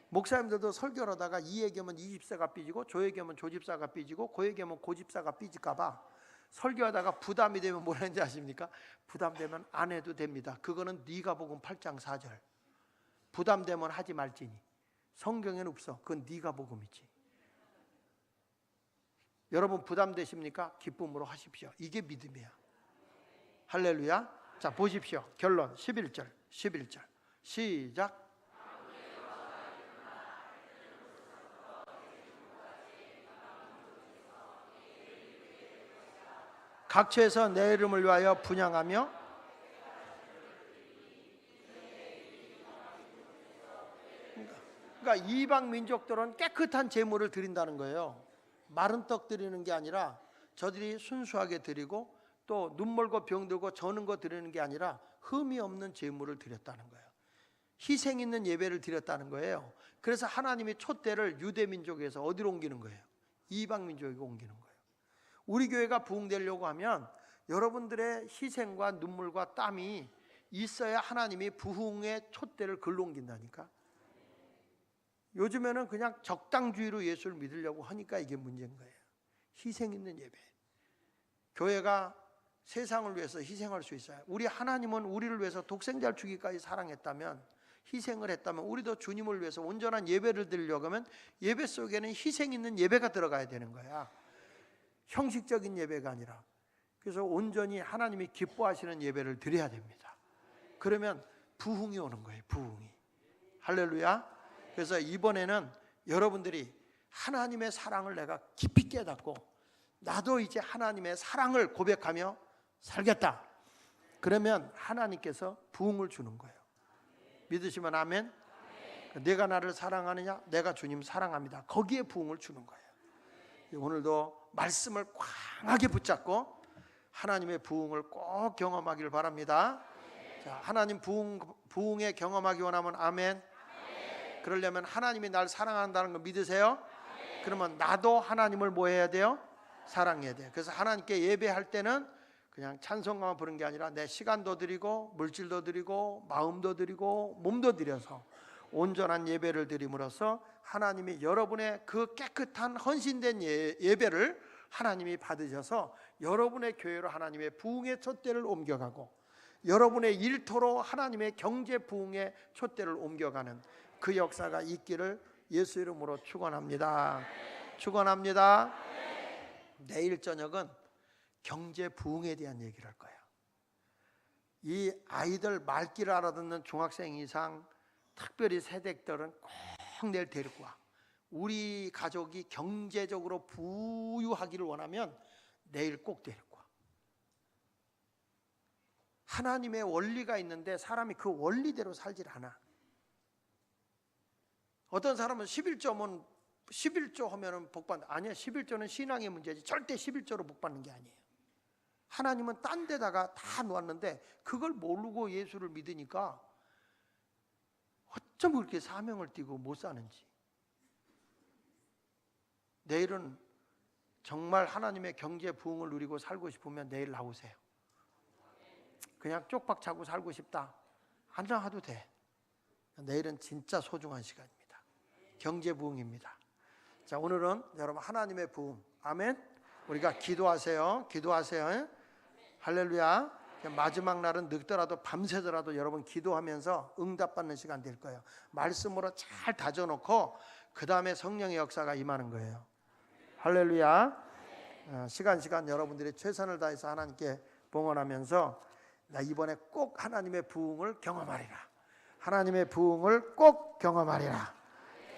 목사님들도 설교를 하다가 이 얘기하면 이 집사가 삐지고 저 얘기하면 조 집사가 삐지고 그 얘기하면 고 집사가 삐질까 봐 설교하다가 부담이 되면 뭐라는지 아십니까? 부담되면 안 해도 됩니다. 그거는 네가 복음 8장 4절. 부담되면 하지 말지니. 성경에는 없어. 그건 네가 복음이지. 여러분 부담되십니까? 기쁨으로 하십시오. 이게 믿음이야. 할렐루야. 자, 보십시오. 결론 11절 시작. 각처에서 내 이름을 위하여 분향하며 그러니까 이방 민족들은 깨끗한 제물을 드린다는 거예요. 마른 떡 드리는 게 아니라 저들이 순수하게 드리고 또 눈멀고 병들고 저는 거 드리는 게 아니라 흠이 없는 제물을 드렸다는 거예요. 희생 있는 예배를 드렸다는 거예요. 그래서 하나님이 촛대를 유대 민족에서 어디로 옮기는 거예요? 이방 민족에게 옮기는 거예요. 우리 교회가 부흥되려고 하면 여러분들의 희생과 눈물과 땀이 있어야 하나님이 부흥의 촛대를 글로 옮긴다니까. 요즘에는 그냥 적당주의로 예수를 믿으려고 하니까 이게 문제인 거예요. 희생 있는 예배. 교회가 세상을 위해서 희생할 수 있어요. 우리 하나님은 우리를 위해서 독생자를 주기까지 사랑했다면, 희생을 했다면, 우리도 주님을 위해서 온전한 예배를 드리려고 하면 예배 속에는 희생 있는 예배가 들어가야 되는 거야. 형식적인 예배가 아니라. 그래서 온전히 하나님이 기뻐하시는 예배를 드려야 됩니다. 그러면 부흥이 오는 거예요. 부흥이. 할렐루야. 그래서 이번에는 여러분들이 하나님의 사랑을 내가 깊이 깨닫고 나도 이제 하나님의 사랑을 고백하며 살겠다. 그러면 하나님께서 부흥을 주는 거예요. 믿으시면 아멘. 내가 나를 사랑하느냐? 내가 주님 사랑합니다. 거기에 부흥을 주는 거예요. 오늘도 말씀을 강하게 붙잡고 하나님의 부흥을 꼭 경험하기를 바랍니다. 자, 하나님 부흥에 경험하기 원하면 아멘. 그러려면 하나님이 날 사랑한다는 거 믿으세요? 그러면 나도 하나님을 뭐 해야 돼요? 사랑해야 돼요. 그래서 하나님께 예배할 때는 그냥 찬송가만 부르는 게 아니라 내 시간도 드리고 물질도 드리고 마음도 드리고 몸도 드려서 온전한 예배를 드림으로써 하나님이 여러분의 그 깨끗한 헌신된 예배를 하나님이 받으셔서 여러분의 교회로 하나님의 부흥의 촛대를 옮겨가고 여러분의 일터로 하나님의 경제 부흥의 촛대를 옮겨가는 그 역사가 있기를 예수 이름으로 축원합니다. 축원합니다. 내일 저녁은 경제 부흥에 대한 얘기를 할 거예요. 이 아이들 말귀를 알아듣는 중학생 이상 특별히 세대들은 꼭 내일 데리고 와. 우리 가족이 경제적으로 부유하기를 원하면 내일 꼭 데리고 와. 하나님의 원리가 있는데 사람이 그 원리대로 살질 않아. 어떤 사람은 11조 하면은 복 받는다. 아니야. 11조는 신앙의 문제지. 절대 11조로 복 받는 게 아니에요. 하나님은 딴 데다가 다 놓았는데 그걸 모르고 예수를 믿으니까 어쩜 그렇게 사명을 띠고 못 사는지. 내일은 정말 하나님의 경제 부흥을 누리고 살고 싶으면 내일 나오세요. 그냥 쪽박 차고 살고 싶다. 안 나와도 돼. 내일은 진짜 소중한 시간입니다. 경제 부흥입니다. 자, 오늘은 여러분 하나님의 부흥. 아멘. 우리가 기도하세요. 기도하세요. 할렐루야. 마지막 날은 늙더라도 밤새더라도 여러분 기도하면서 응답받는 시간 될 거예요. 말씀으로 잘 다져놓고 그 다음에 성령의 역사가 임하는 거예요. 할렐루야. 시간 여러분들이 최선을 다해서 하나님께 봉헌하면서 나 이번에 꼭 하나님의 부흥을 경험하리라. 하나님의 부흥을 꼭 경험하리라.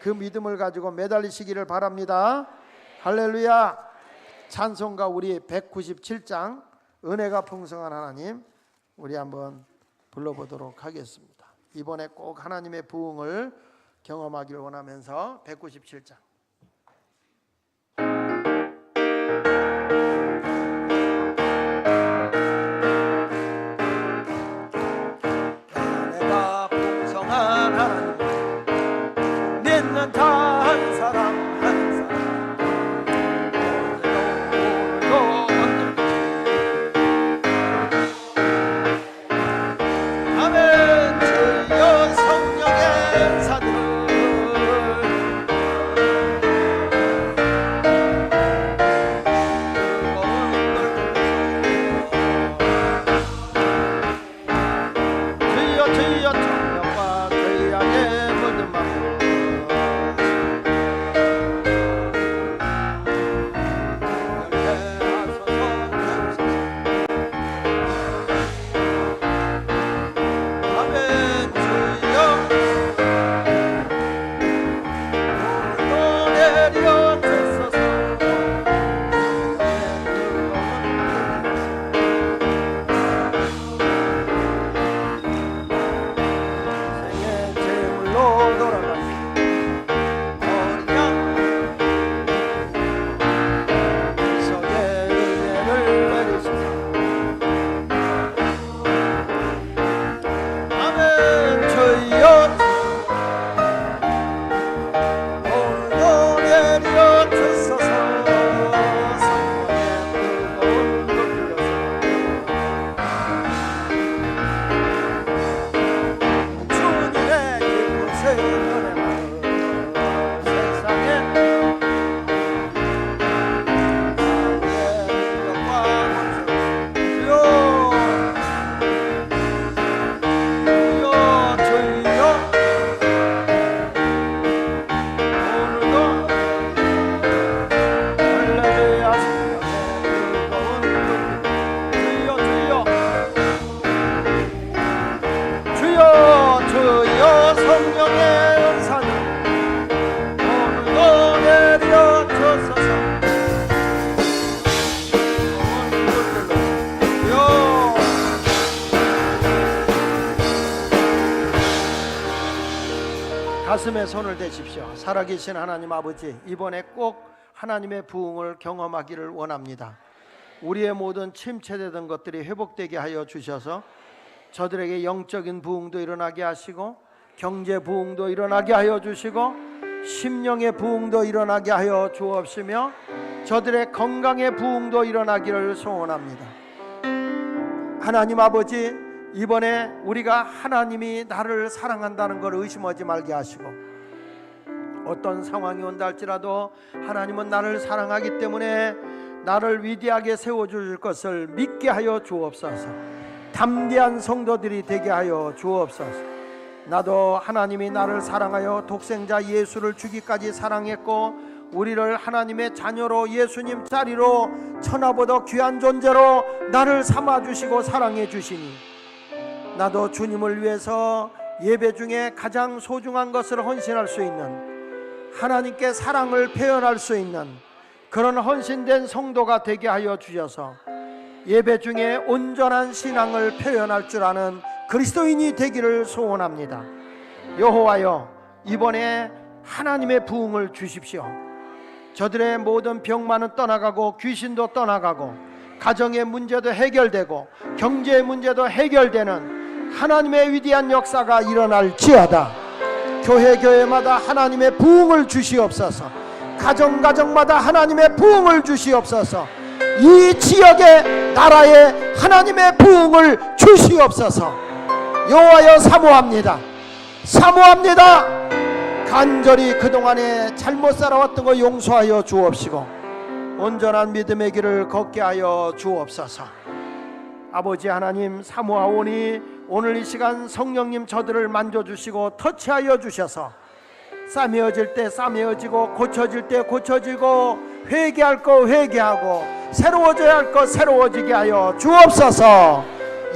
그 믿음을 가지고 매달리시기를 바랍니다. 할렐루야. 찬송가 우리 197장 은혜가 풍성한 하나님 우리 한번 불러보도록 하겠습니다. 이번에 꼭 하나님의 부흥을 경험하기를 원하면서 197장 은혜가 풍성한 하나님 믿는 한 사람 한 사람 아멘. 주여 성령의 사들을 가슴에 손을 대십시오. 살아계신 하나님 아버지, 이번에 꼭 하나님의 부흥을 경험하기를 원합니다. 우리의 모든 침체되던 것들이 회복되게 하여 주셔서 저들에게 영적인 부흥도 일어나게 하시고, 경제 부흥도 일어나게 하여 주시고, 심령의 부흥도 일어나게 하여 주옵시며, 저들의 건강의 부흥도 일어나기를 소원합니다. 하나님 아버지, 이번에 우리가 하나님이 나를 사랑한다는 걸 의심하지 말게 하시고, 어떤 상황이 온다 할지라도 하나님은 나를 사랑하기 때문에 나를 위대하게 세워줄 것을 믿게 하여 주옵소서. 담대한 성도들이 되게 하여 주옵소서. 나도 하나님이 나를 사랑하여 독생자 예수를 주기까지 사랑했고, 우리를 하나님의 자녀로 예수님 자리로 천하보다 귀한 존재로 나를 삼아주시고 사랑해 주시니, 나도 주님을 위해서 예배 중에 가장 소중한 것을 헌신할 수 있는, 하나님께 사랑을 표현할 수 있는 그런 헌신된 성도가 되게 하여 주셔서 예배 중에 온전한 신앙을 표현할 줄 아는 그리스도인이 되기를 소원합니다. 여호와여, 이번에 하나님의 부흥을 주십시오. 저들의 모든 병만은 떠나가고, 귀신도 떠나가고, 가정의 문제도 해결되고, 경제의 문제도 해결되는 하나님의 위대한 역사가 일어날지어다. 교회마다 하나님의 부흥을 주시옵소서. 가정마다 하나님의 부흥을 주시옵소서. 이 지역의 나라에 하나님의 부흥을 주시옵소서. 여호와여, 사모합니다. 간절히 그동안에 잘못 살아왔던 거 용서하여 주옵시고, 온전한 믿음의 길을 걷게 하여 주옵소서. 아버지 하나님, 사모하오니 오늘 이 시간 성령님 저들을 만져주시고 터치하여 주셔서 싸매어질 때 싸매어지고, 고쳐질 때 고쳐지고, 회개할 거 회개하고, 새로워져야 할 거 새로워지게 하여 주옵소서.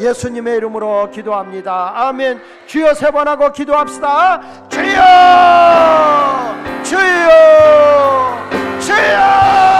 예수님의 이름으로 기도합니다. 아멘. 주여, 3번 하고 기도합시다. 주여, 주여, 주여.